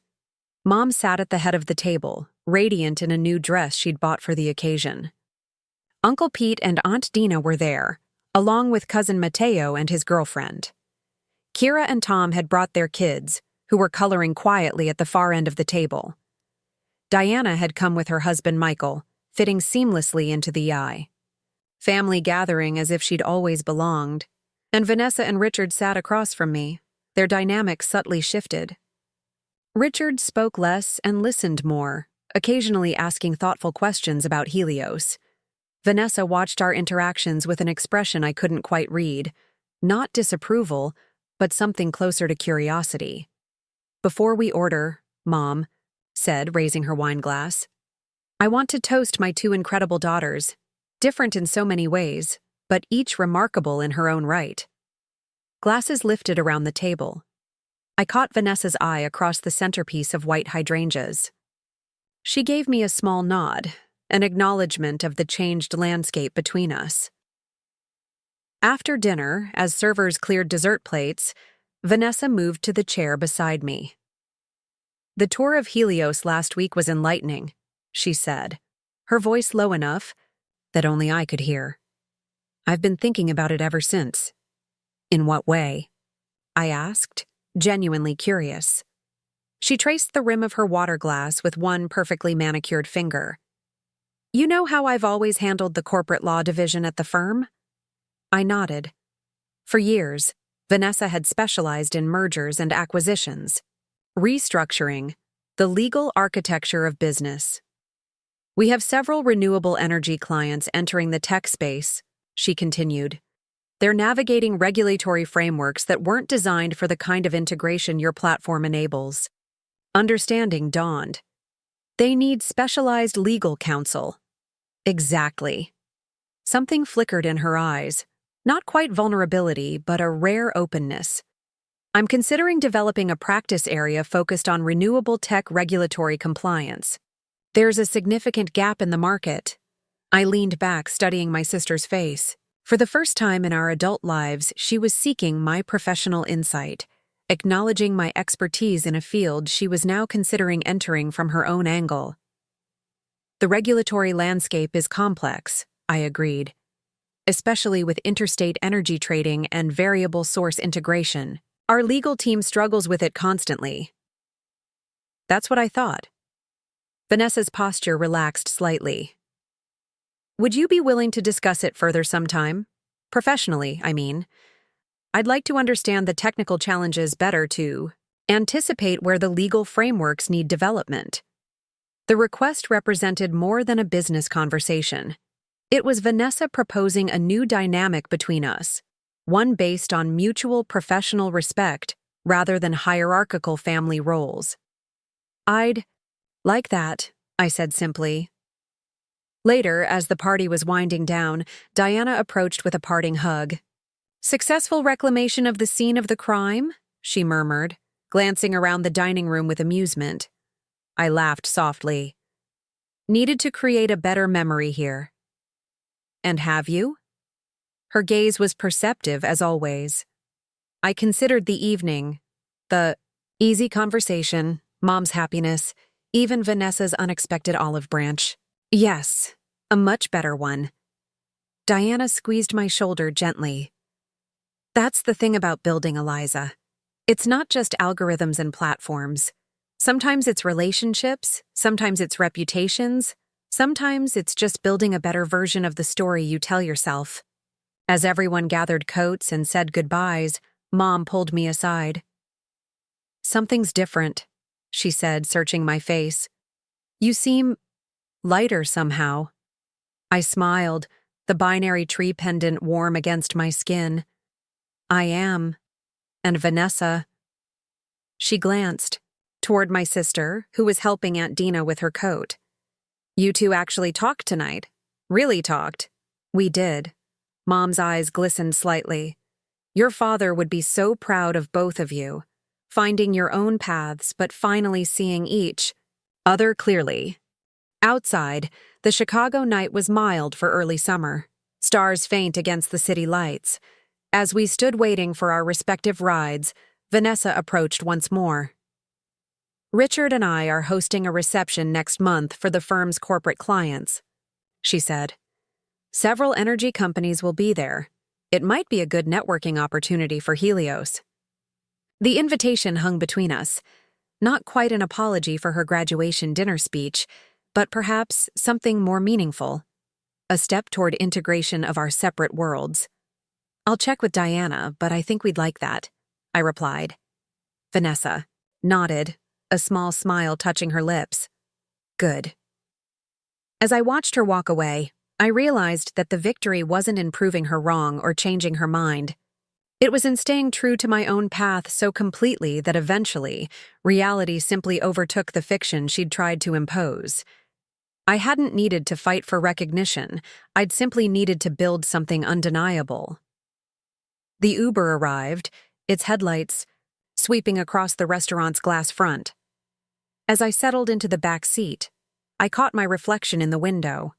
Mom sat at the head of the table, radiant in a new dress she'd bought for the occasion. Uncle Pete and Aunt Dina were there, along with cousin Mateo and his girlfriend. Kira and Tom had brought their kids, who were coloring quietly at the far end of the table. Diana had come with her husband Michael, fitting seamlessly into the eye. Family gathering as if she'd always belonged, and Vanessa and Richard sat across from me, their dynamic subtly shifted. Richard spoke less and listened more, occasionally asking thoughtful questions about Helios. Vanessa watched our interactions with an expression I couldn't quite read, not disapproval, but something closer to curiosity. "Before we order, Mom," said, raising her wine glass, "I want to toast my two incredible daughters, different in so many ways, but each remarkable in her own right." Glasses lifted around the table. I caught Vanessa's eye across the centerpiece of white hydrangeas. She gave me a small nod, an acknowledgement of the changed landscape between us. After dinner, as servers cleared dessert plates, Vanessa moved to the chair beside me. "The tour of Helios last week was enlightening," she said, her voice low enough that only I could hear. "I've been thinking about it ever since." "In what way?" I asked, genuinely curious. She traced the rim of her water glass with one perfectly manicured finger. "You know how I've always handled the corporate law division at the firm?" I nodded. "For years, Vanessa had specialized in mergers and acquisitions, restructuring, the legal architecture of business. We have several renewable energy clients entering the tech space, she continued. They're navigating regulatory frameworks that weren't designed for the kind of integration your platform enables. Understanding dawned. They need specialized legal counsel. Exactly. Something flickered in her eyes. Not quite vulnerability, but a rare openness. I'm considering developing a practice area focused on renewable tech regulatory compliance. There's a significant gap in the market. I leaned back, studying my sister's face. For the first time in our adult lives, she was seeking my professional insight, acknowledging my expertise in a field she was now considering entering from her own angle. The regulatory landscape is complex, I agreed, especially with interstate energy trading and variable source integration. Our legal team struggles with it constantly. That's what I thought. Vanessa's posture relaxed slightly. Would you be willing to discuss it further sometime? Professionally, I mean. I'd like to understand the technical challenges better to anticipate where the legal frameworks need development. The request represented more than a business conversation. It was Vanessa proposing a new dynamic between us, one based on mutual professional respect rather than hierarchical family roles. I'd like that, I said simply. Later, as the party was winding down, Diana approached with a parting hug. Successful reclamation of the scene of the crime? She murmured, glancing around the dining room with amusement. I laughed softly. Needed to create a better memory here. And have you? Her gaze was perceptive as always. I considered the evening, the easy conversation, Mom's happiness, even Vanessa's unexpected olive branch. Yes, a much better one. Diana squeezed my shoulder gently. That's the thing about building, Eliza. It's not just algorithms and platforms. Sometimes it's relationships, sometimes it's reputations, sometimes it's just building a better version of the story you tell yourself. As everyone gathered coats and said goodbyes, Mom pulled me aside. Something's different, she said, searching my face. You seem lighter somehow. I smiled, the binary tree pendant warm against my skin. I am. And Vanessa. She glanced toward my sister, who was helping Aunt Dina with her coat. You two actually talked tonight. Really talked. We did. Mom's eyes glistened slightly. Your father would be so proud of both of you, finding your own paths but finally seeing each other clearly. Outside, the Chicago night was mild for early summer, stars faint against the city lights. As we stood waiting for our respective rides, Vanessa approached once more. Richard and I are hosting a reception next month for the firm's corporate clients, she said. Several energy companies will be there. It might be a good networking opportunity for Helios. The invitation hung between us, not quite an apology for her graduation dinner speech, but perhaps something more meaningful, a step toward integration of our separate worlds. I'll check with Diana, but I think we'd like that, I replied. Vanessa nodded, a small smile touching her lips. Good. As I watched her walk away, I realized that the victory wasn't in proving her wrong or changing her mind. It was in staying true to my own path so completely that eventually, reality simply overtook the fiction she'd tried to impose. I hadn't needed to fight for recognition, I'd simply needed to build something undeniable. The Uber arrived, its headlights sweeping across the restaurant's glass front. As I settled into the back seat, I caught my reflection in the window.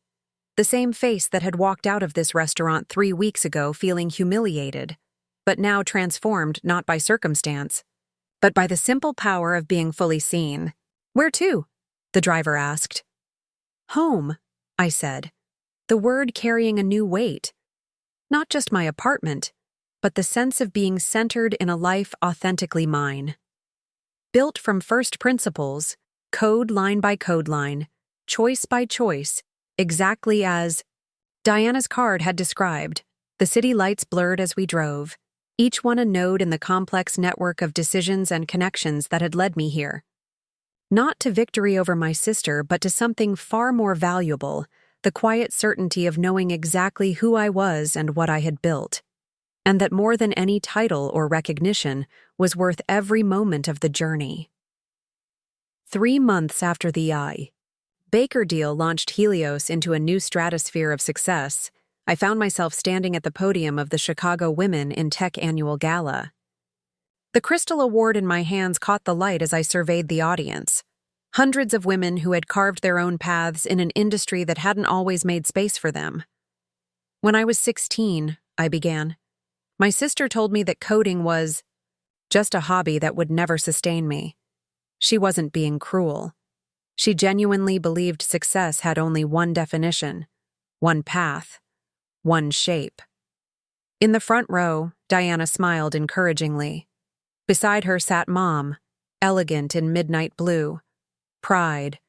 The same face that had walked out of this restaurant 3 weeks ago feeling humiliated, but now transformed not by circumstance, but by the simple power of being fully seen. Where to? The driver asked. Home, I said, the word carrying a new weight. Not just my apartment, but the sense of being centered in a life authentically mine. Built from first principles, code line by code line, choice by choice, exactly as Diana's card had described. The city lights blurred as we drove. each one a node in the complex network of decisions and connections that had led me here. Not to victory over my sister, but to something far more valuable, the quiet certainty of knowing exactly who I was and what I had built, and that more than any title or recognition was worth every moment of the journey. 3 months after the Baker deal launched Helios into a new stratosphere of success, I found myself standing at the podium of the Chicago Women in Tech annual gala. The Crystal Award in my hands caught the light as I surveyed the audience. Hundreds of women who had carved their own paths in an industry that hadn't always made space for them. When I was 16, I began. My sister told me that coding was just a hobby that would never sustain me. She wasn't being cruel. She genuinely believed success had only one definition, one path, one shape. In the front row, Diana smiled encouragingly. Beside her sat Mom, elegant in midnight blue, pride,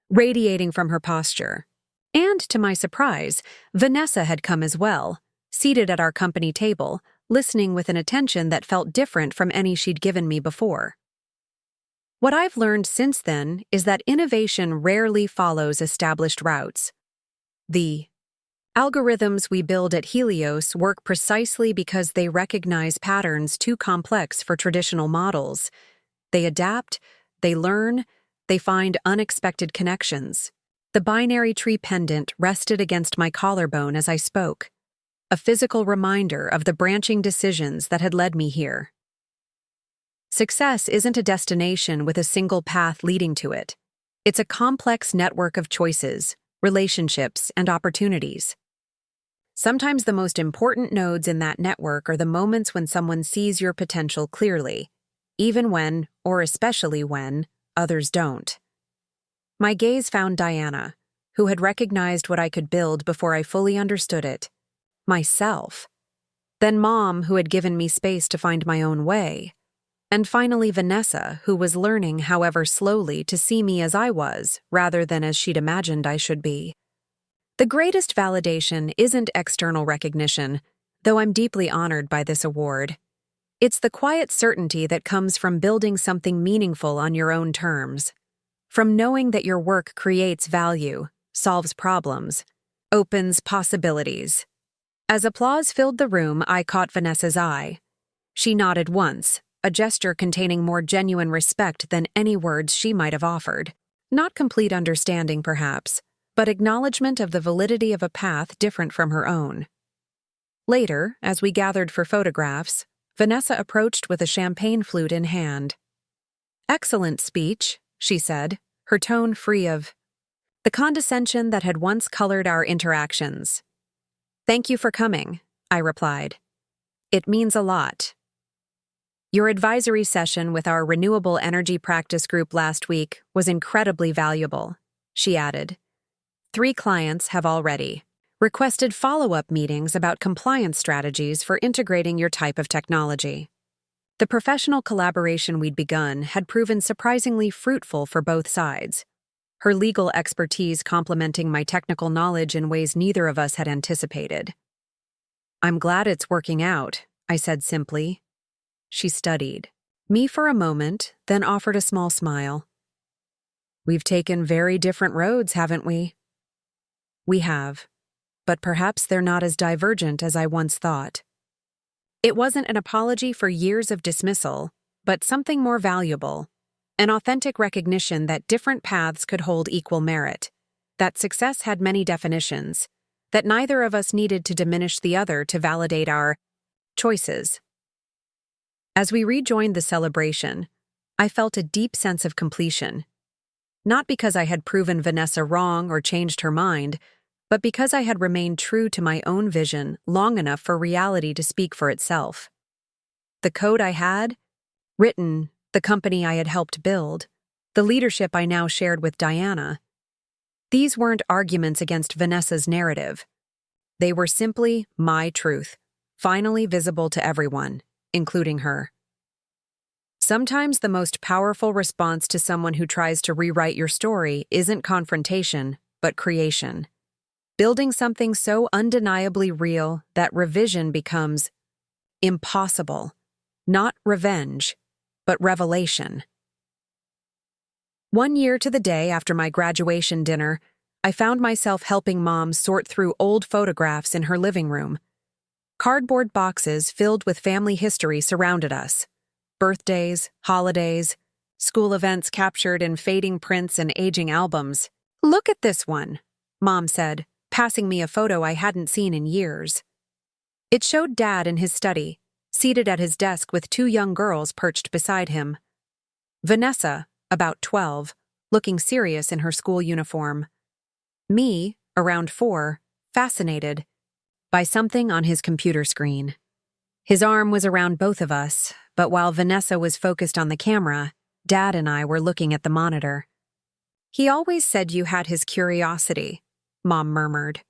radiating from her posture. And, to my surprise, Vanessa had come as well, seated at our company table, listening with an attention that felt different from any she'd given me before. What I've learned since then is that innovation rarely follows established routes. The algorithms we build at Helios work precisely because they recognize patterns too complex for traditional models. They adapt, they learn, they find unexpected connections. The binary tree pendant rested against my collarbone as I spoke, a physical reminder of the branching decisions that had led me here. Success isn't a destination with a single path leading to it. It's a complex network of choices, relationships, and opportunities. Sometimes the most important nodes in that network are the moments when someone sees your potential clearly, even when, or especially when, others don't. My gaze found Diana, who had recognized what I could build before I fully understood it. Myself. Then Mom, who had given me space to find my own way. And finally Vanessa, who was learning, however slowly, to see me as I was, rather than as she'd imagined I should be. The greatest validation isn't external recognition, though I'm deeply honored by this award. It's the quiet certainty that comes from building something meaningful on your own terms. From knowing that your work creates value, solves problems, opens possibilities. As applause filled the room, I caught Vanessa's eye. She nodded once, a gesture containing more genuine respect than any words she might have offered. Not complete understanding, perhaps, but acknowledgement of the validity of a path different from her own. Later, as we gathered for photographs, Vanessa approached with a champagne flute in hand. "Excellent speech," she said, her tone free of the condescension that had once colored our interactions. "Thank you for coming," I replied. "It means a lot." "Your advisory session with our renewable energy practice group last week was incredibly valuable," she added. 3 clients have already requested follow-up meetings about compliance strategies for integrating your type of technology. The professional collaboration we'd begun had proven surprisingly fruitful for both sides, her legal expertise complementing my technical knowledge in ways neither of us had anticipated. "I'm glad it's working out," I said simply. She studied me for a moment, then offered a small smile. "We've taken very different roads, haven't we?" "We have, but perhaps they're not as divergent as I once thought." It wasn't an apology for years of dismissal, but something more valuable, an authentic recognition that different paths could hold equal merit, that success had many definitions, that neither of us needed to diminish the other to validate our choices. As we rejoined the celebration, I felt a deep sense of completion. Not because I had proven Vanessa wrong or changed her mind, but because I had remained true to my own vision long enough for reality to speak for itself. The code I had written, the company I had helped build, the leadership I now shared with Diana, these weren't arguments against Vanessa's narrative. They were simply my truth, finally visible to everyone, including her. Sometimes the most powerful response to someone who tries to rewrite your story isn't confrontation, but creation. Building something so undeniably real that revision becomes Impossible. Not revenge, but revelation. 1 year to the day after my graduation dinner, I found myself helping Mom sort through old photographs in her living room. Cardboard boxes filled with family history surrounded us. Birthdays, holidays, school events captured in fading prints and aging albums. "Look at this one," Mom said, passing me a photo I hadn't seen in years. It showed Dad in his study, seated at his desk with 2 young girls perched beside him. Vanessa, about 12, looking serious in her school uniform. Me, around 4, fascinated by something on his computer screen. His arm was around both of us, but while Vanessa was focused on the camera, Dad and I were looking at the monitor. "He always said you had his curiosity," Mom murmured.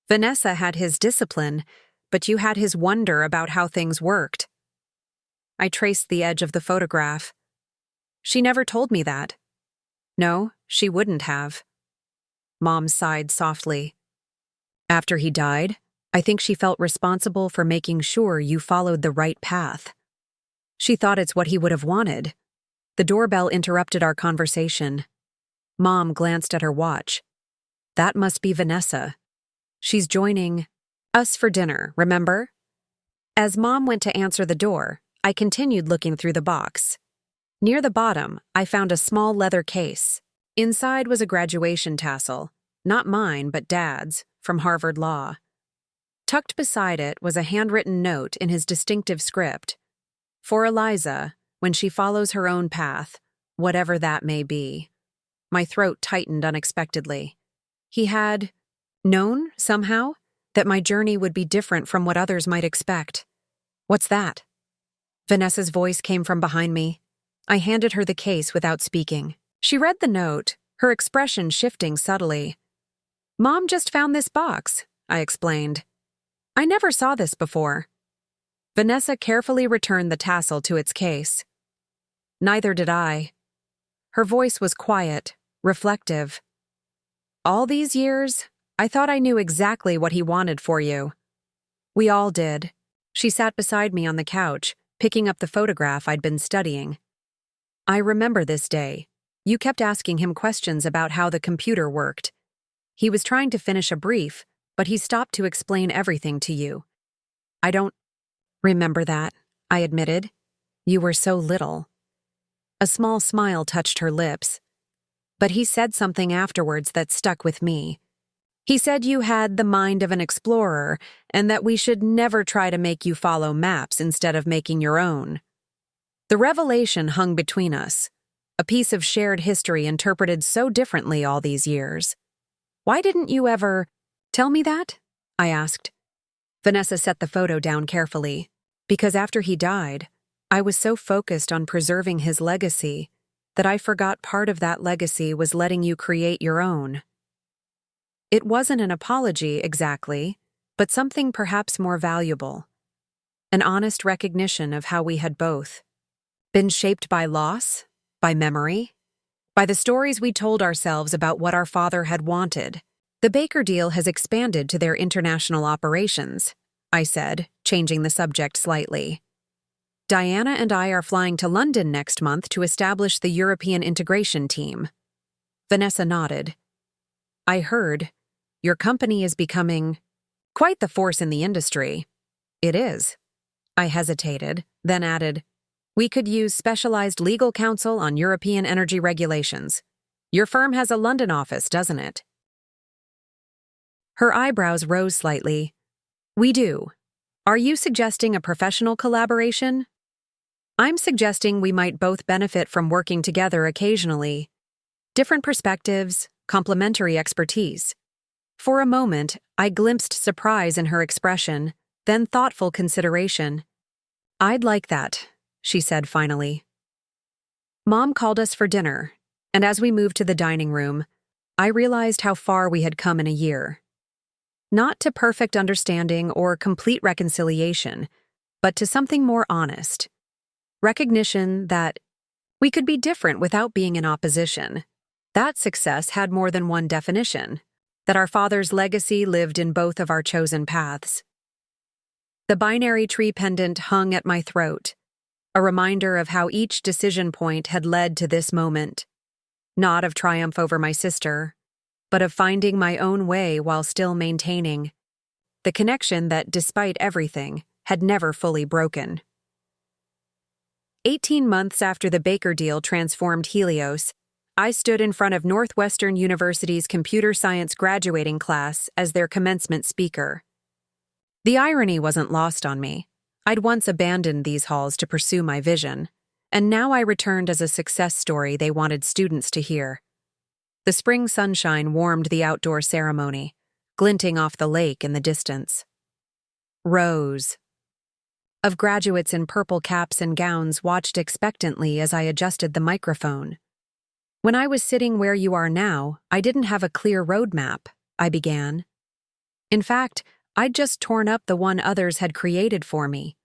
"Vanessa had his discipline, but you had his wonder about how things worked." I traced the edge of the photograph. "She never told me that." "No, she wouldn't have." Mom sighed softly. "After he died, I think she felt responsible for making sure you followed the right path. She thought it's what he would have wanted." The doorbell interrupted our conversation. Mom glanced at her watch. "That must be Vanessa. She's joining us for dinner, remember?" As Mom went to answer the door, I continued looking through the box. Near the bottom, I found a small leather case. Inside was a graduation tassel, not mine but Dad's, from Harvard Law. Tucked beside it was a handwritten note in his distinctive script. "For Eliza, when she follows her own path, whatever that may be." My throat tightened unexpectedly. He had known, somehow, that my journey would be different from what others might expect. "What's that?" Vanessa's voice came from behind me. I handed her the case without speaking. She read the note, her expression shifting subtly. "Mom just found this box," I explained. "I never saw this before." Vanessa carefully returned the tassel to its case. "Neither did I." Her voice was quiet, reflective. "All these years, I thought I knew exactly what he wanted for you." We all did. She sat beside me on the couch, picking up the photograph I'd been studying. "I remember this day. You kept asking him questions about how the computer worked. He was trying to finish a brief, but he stopped to explain everything to you." "I don't remember that," I admitted. "You were so little." A small smile touched her lips. "But he said something afterwards that stuck with me. He said you had the mind of an explorer and that we should never try to make you follow maps instead of making your own." The revelation hung between us, a piece of shared history interpreted so differently all these years. "Why didn't you ever tell me that?" I asked. Vanessa set the photo down carefully. "Because after he died, I was so focused on preserving his legacy that I forgot part of that legacy was letting you create your own." It wasn't an apology exactly, but something perhaps more valuable. An honest recognition of how we had both been shaped by loss, by memory, by the stories we told ourselves about what our father had wanted. "The Baker deal has expanded to their international operations," I said, changing the subject slightly. "Diana and I are flying to London next month to establish the European integration team." Vanessa nodded. "I heard. Your company is becoming quite the force in the industry." "It is." I hesitated, then added, "We could use specialized legal counsel on European energy regulations. Your firm has a London office, doesn't it?" Her eyebrows rose slightly. "We do. Are you suggesting a professional collaboration?" "I'm suggesting we might both benefit from working together occasionally. Different perspectives, complementary expertise." For a moment, I glimpsed surprise in her expression, then thoughtful consideration. "I'd like that," she said finally. Mom called us for dinner, and as we moved to the dining room, I realized how far we had come in a year. Not to perfect understanding or complete reconciliation, but to something more honest. Recognition that we could be different without being in opposition. That success had more than one definition, that our father's legacy lived in both of our chosen paths. The binary tree pendant hung at my throat, a reminder of how each decision point had led to this moment. Not of triumph over my sister, but of finding my own way while still maintaining the connection that, despite everything, had never fully broken. 18 months after the Baker deal transformed Helios, I stood in front of Northwestern University's computer science graduating class as their commencement speaker. The irony wasn't lost on me. I'd once abandoned these halls to pursue my vision, and now I returned as a success story they wanted students to hear. The spring sunshine warmed the outdoor ceremony, glinting off the lake in the distance. Rows of graduates in purple caps and gowns watched expectantly as I adjusted the microphone. When I was sitting where you are now, I didn't have a clear roadmap, I began. In fact, I'd just torn up the one others had created for me.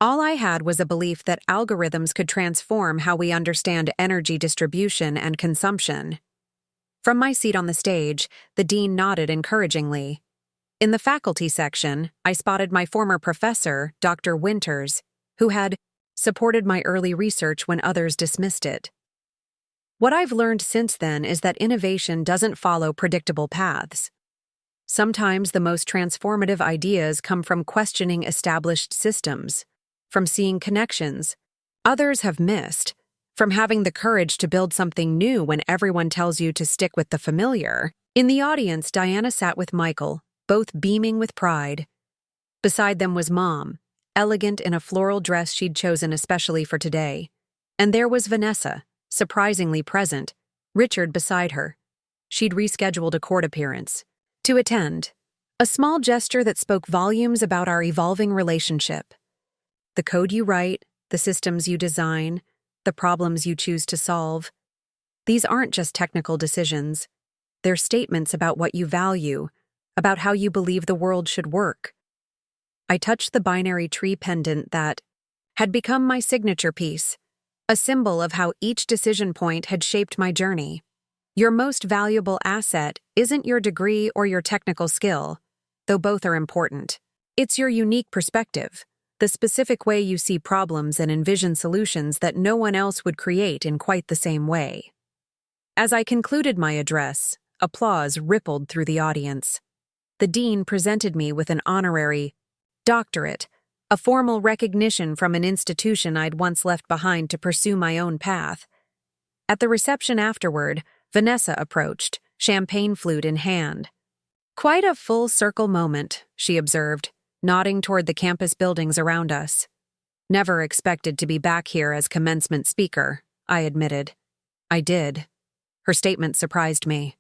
All I had was a belief that algorithms could transform how we understand energy distribution and consumption. From my seat on the stage, the dean nodded encouragingly. In the faculty section, I spotted my former professor, Dr. Winters, who had supported my early research when others dismissed it. What I've learned since then is that innovation doesn't follow predictable paths. Sometimes the most transformative ideas come from questioning established systems, from seeing connections others have missed, from having the courage to build something new when everyone tells you to stick with the familiar. In the audience, Diana sat with Michael, both beaming with pride. Beside them was Mom, elegant in a floral dress she'd chosen especially for today. And there was Vanessa, surprisingly present, Richard beside her. She'd rescheduled a court appearance to attend, a small gesture that spoke volumes about our evolving relationship. The code you write, the systems you design, the problems you choose to solve. These aren't just technical decisions. They're statements about what you value, about how you believe the world should work. I touched the binary tree pendant that had become my signature piece, a symbol of how each decision point had shaped my journey. Your most valuable asset isn't your degree or your technical skill, though both are important. It's your unique perspective, the specific way you see problems and envision solutions that no one else would create in quite the same way. As I concluded my address, applause rippled through the audience. The dean presented me with an honorary doctorate, a formal recognition from an institution I'd once left behind to pursue my own path. At the reception afterward, Vanessa approached, champagne flute in hand. Quite a full-circle moment, she observed, nodding toward the campus buildings around us. Never expected to be back here as commencement speaker, I admitted. I did. Her statement surprised me.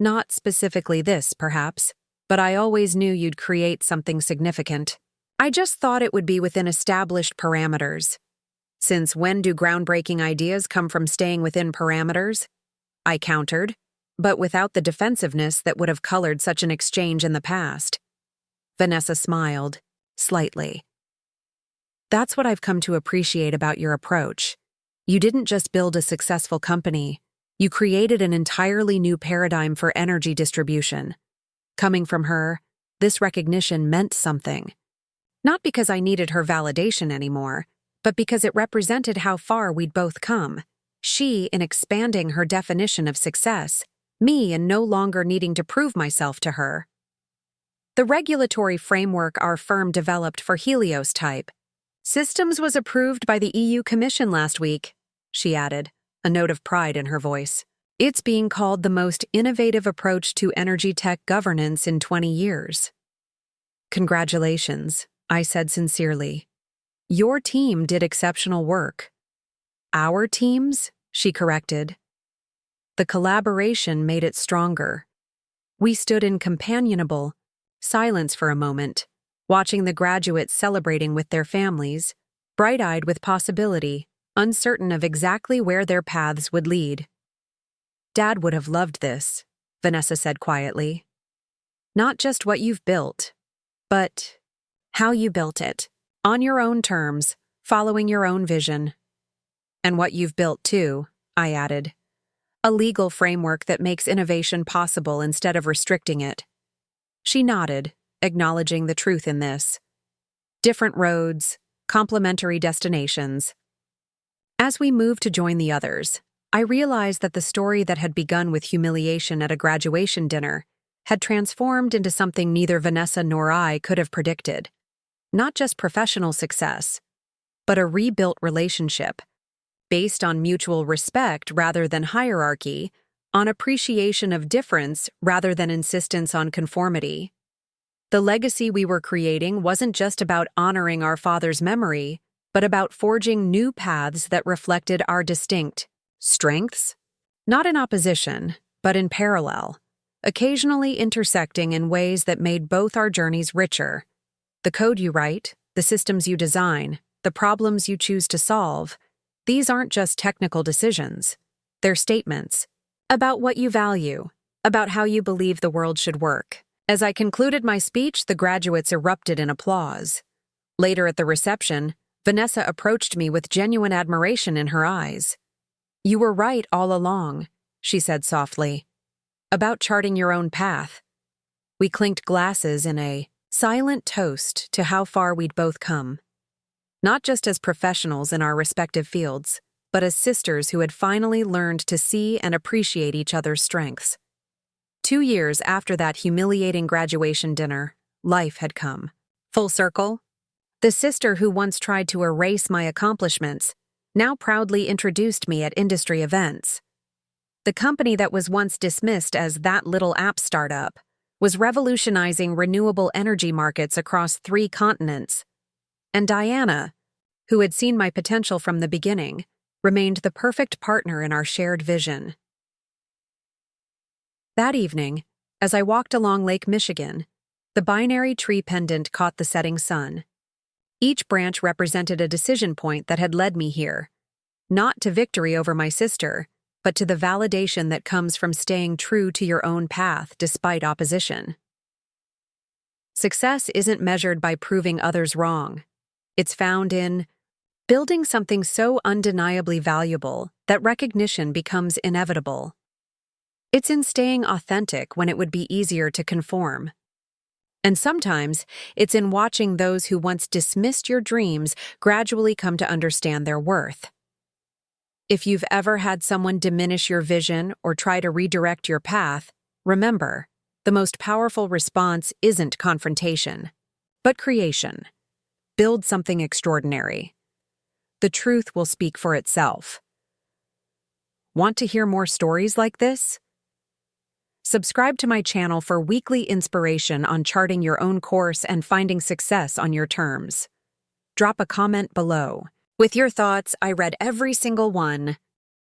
Not specifically this, perhaps, but I always knew you'd create something significant. I just thought it would be within established parameters. Since when do groundbreaking ideas come from staying within parameters? I countered, but without the defensiveness that would have colored such an exchange in the past. Vanessa smiled, slightly. That's what I've come to appreciate about your approach. You didn't just build a successful company, you created an entirely new paradigm for energy distribution. Coming from her, this recognition meant something. Not because I needed her validation anymore, but because it represented how far we'd both come. She in expanding her definition of success, me in no longer needing to prove myself to her. The regulatory framework our firm developed for Helios type systems was approved by the EU Commission last week, she added, a note of pride in her voice. It's being called the most innovative approach to energy tech governance in 20 years. Congratulations, I said sincerely. Your team did exceptional work. Our teams, she corrected. The collaboration made it stronger. We stood in companionable silence for a moment, watching the graduates celebrating with their families, bright-eyed with possibility, uncertain of exactly where their paths would lead. Dad would have loved this, Vanessa said quietly. Not just what you've built, but how you built it, on your own terms, following your own vision. And what you've built too, I added. A legal framework that makes innovation possible instead of restricting it. She nodded, acknowledging the truth in this. Different roads, complementary destinations. As we moved to join the others, I realized that the story that had begun with humiliation at a graduation dinner had transformed into something neither Vanessa nor I could have predicted. Not just professional success, but a rebuilt relationship, based on mutual respect rather than hierarchy, on appreciation of difference rather than insistence on conformity. The legacy we were creating wasn't just about honoring our father's memory, but about forging new paths that reflected our distinct strengths, not in opposition, but in parallel, occasionally intersecting in ways that made both our journeys richer. The code you write, the systems you design, the problems you choose to solve, these aren't just technical decisions. They're statements about what you value, about how you believe the world should work. As I concluded my speech, the graduates erupted in applause. Later at the reception, Vanessa approached me with genuine admiration in her eyes. "You were right all along," she said softly, "about charting your own path." We clinked glasses in a silent toast to how far we'd both come. Not just as professionals in our respective fields, but as sisters who had finally learned to see and appreciate each other's strengths. 2 years after that humiliating graduation dinner, life had come. Full circle. The sister who once tried to erase my accomplishments now proudly introduced me at industry events. The company that was once dismissed as that little app startup was revolutionizing renewable energy markets across 3 continents. And Diana, who had seen my potential from the beginning, remained the perfect partner in our shared vision. That evening, as I walked along Lake Michigan, the binary tree pendant caught the setting sun. Each branch represented a decision point that had led me here, not to victory over my sister, but to the validation that comes from staying true to your own path despite opposition. Success isn't measured by proving others wrong. It's found in building something so undeniably valuable that recognition becomes inevitable. It's in staying authentic when it would be easier to conform. And sometimes, it's in watching those who once dismissed your dreams gradually come to understand their worth. If you've ever had someone diminish your vision or try to redirect your path, remember, the most powerful response isn't confrontation, but creation. Build something extraordinary. The truth will speak for itself. Want to hear more stories like this? Subscribe to my channel for weekly inspiration on charting your own course and finding success on your terms. Drop a comment below. With your thoughts, I read every single one.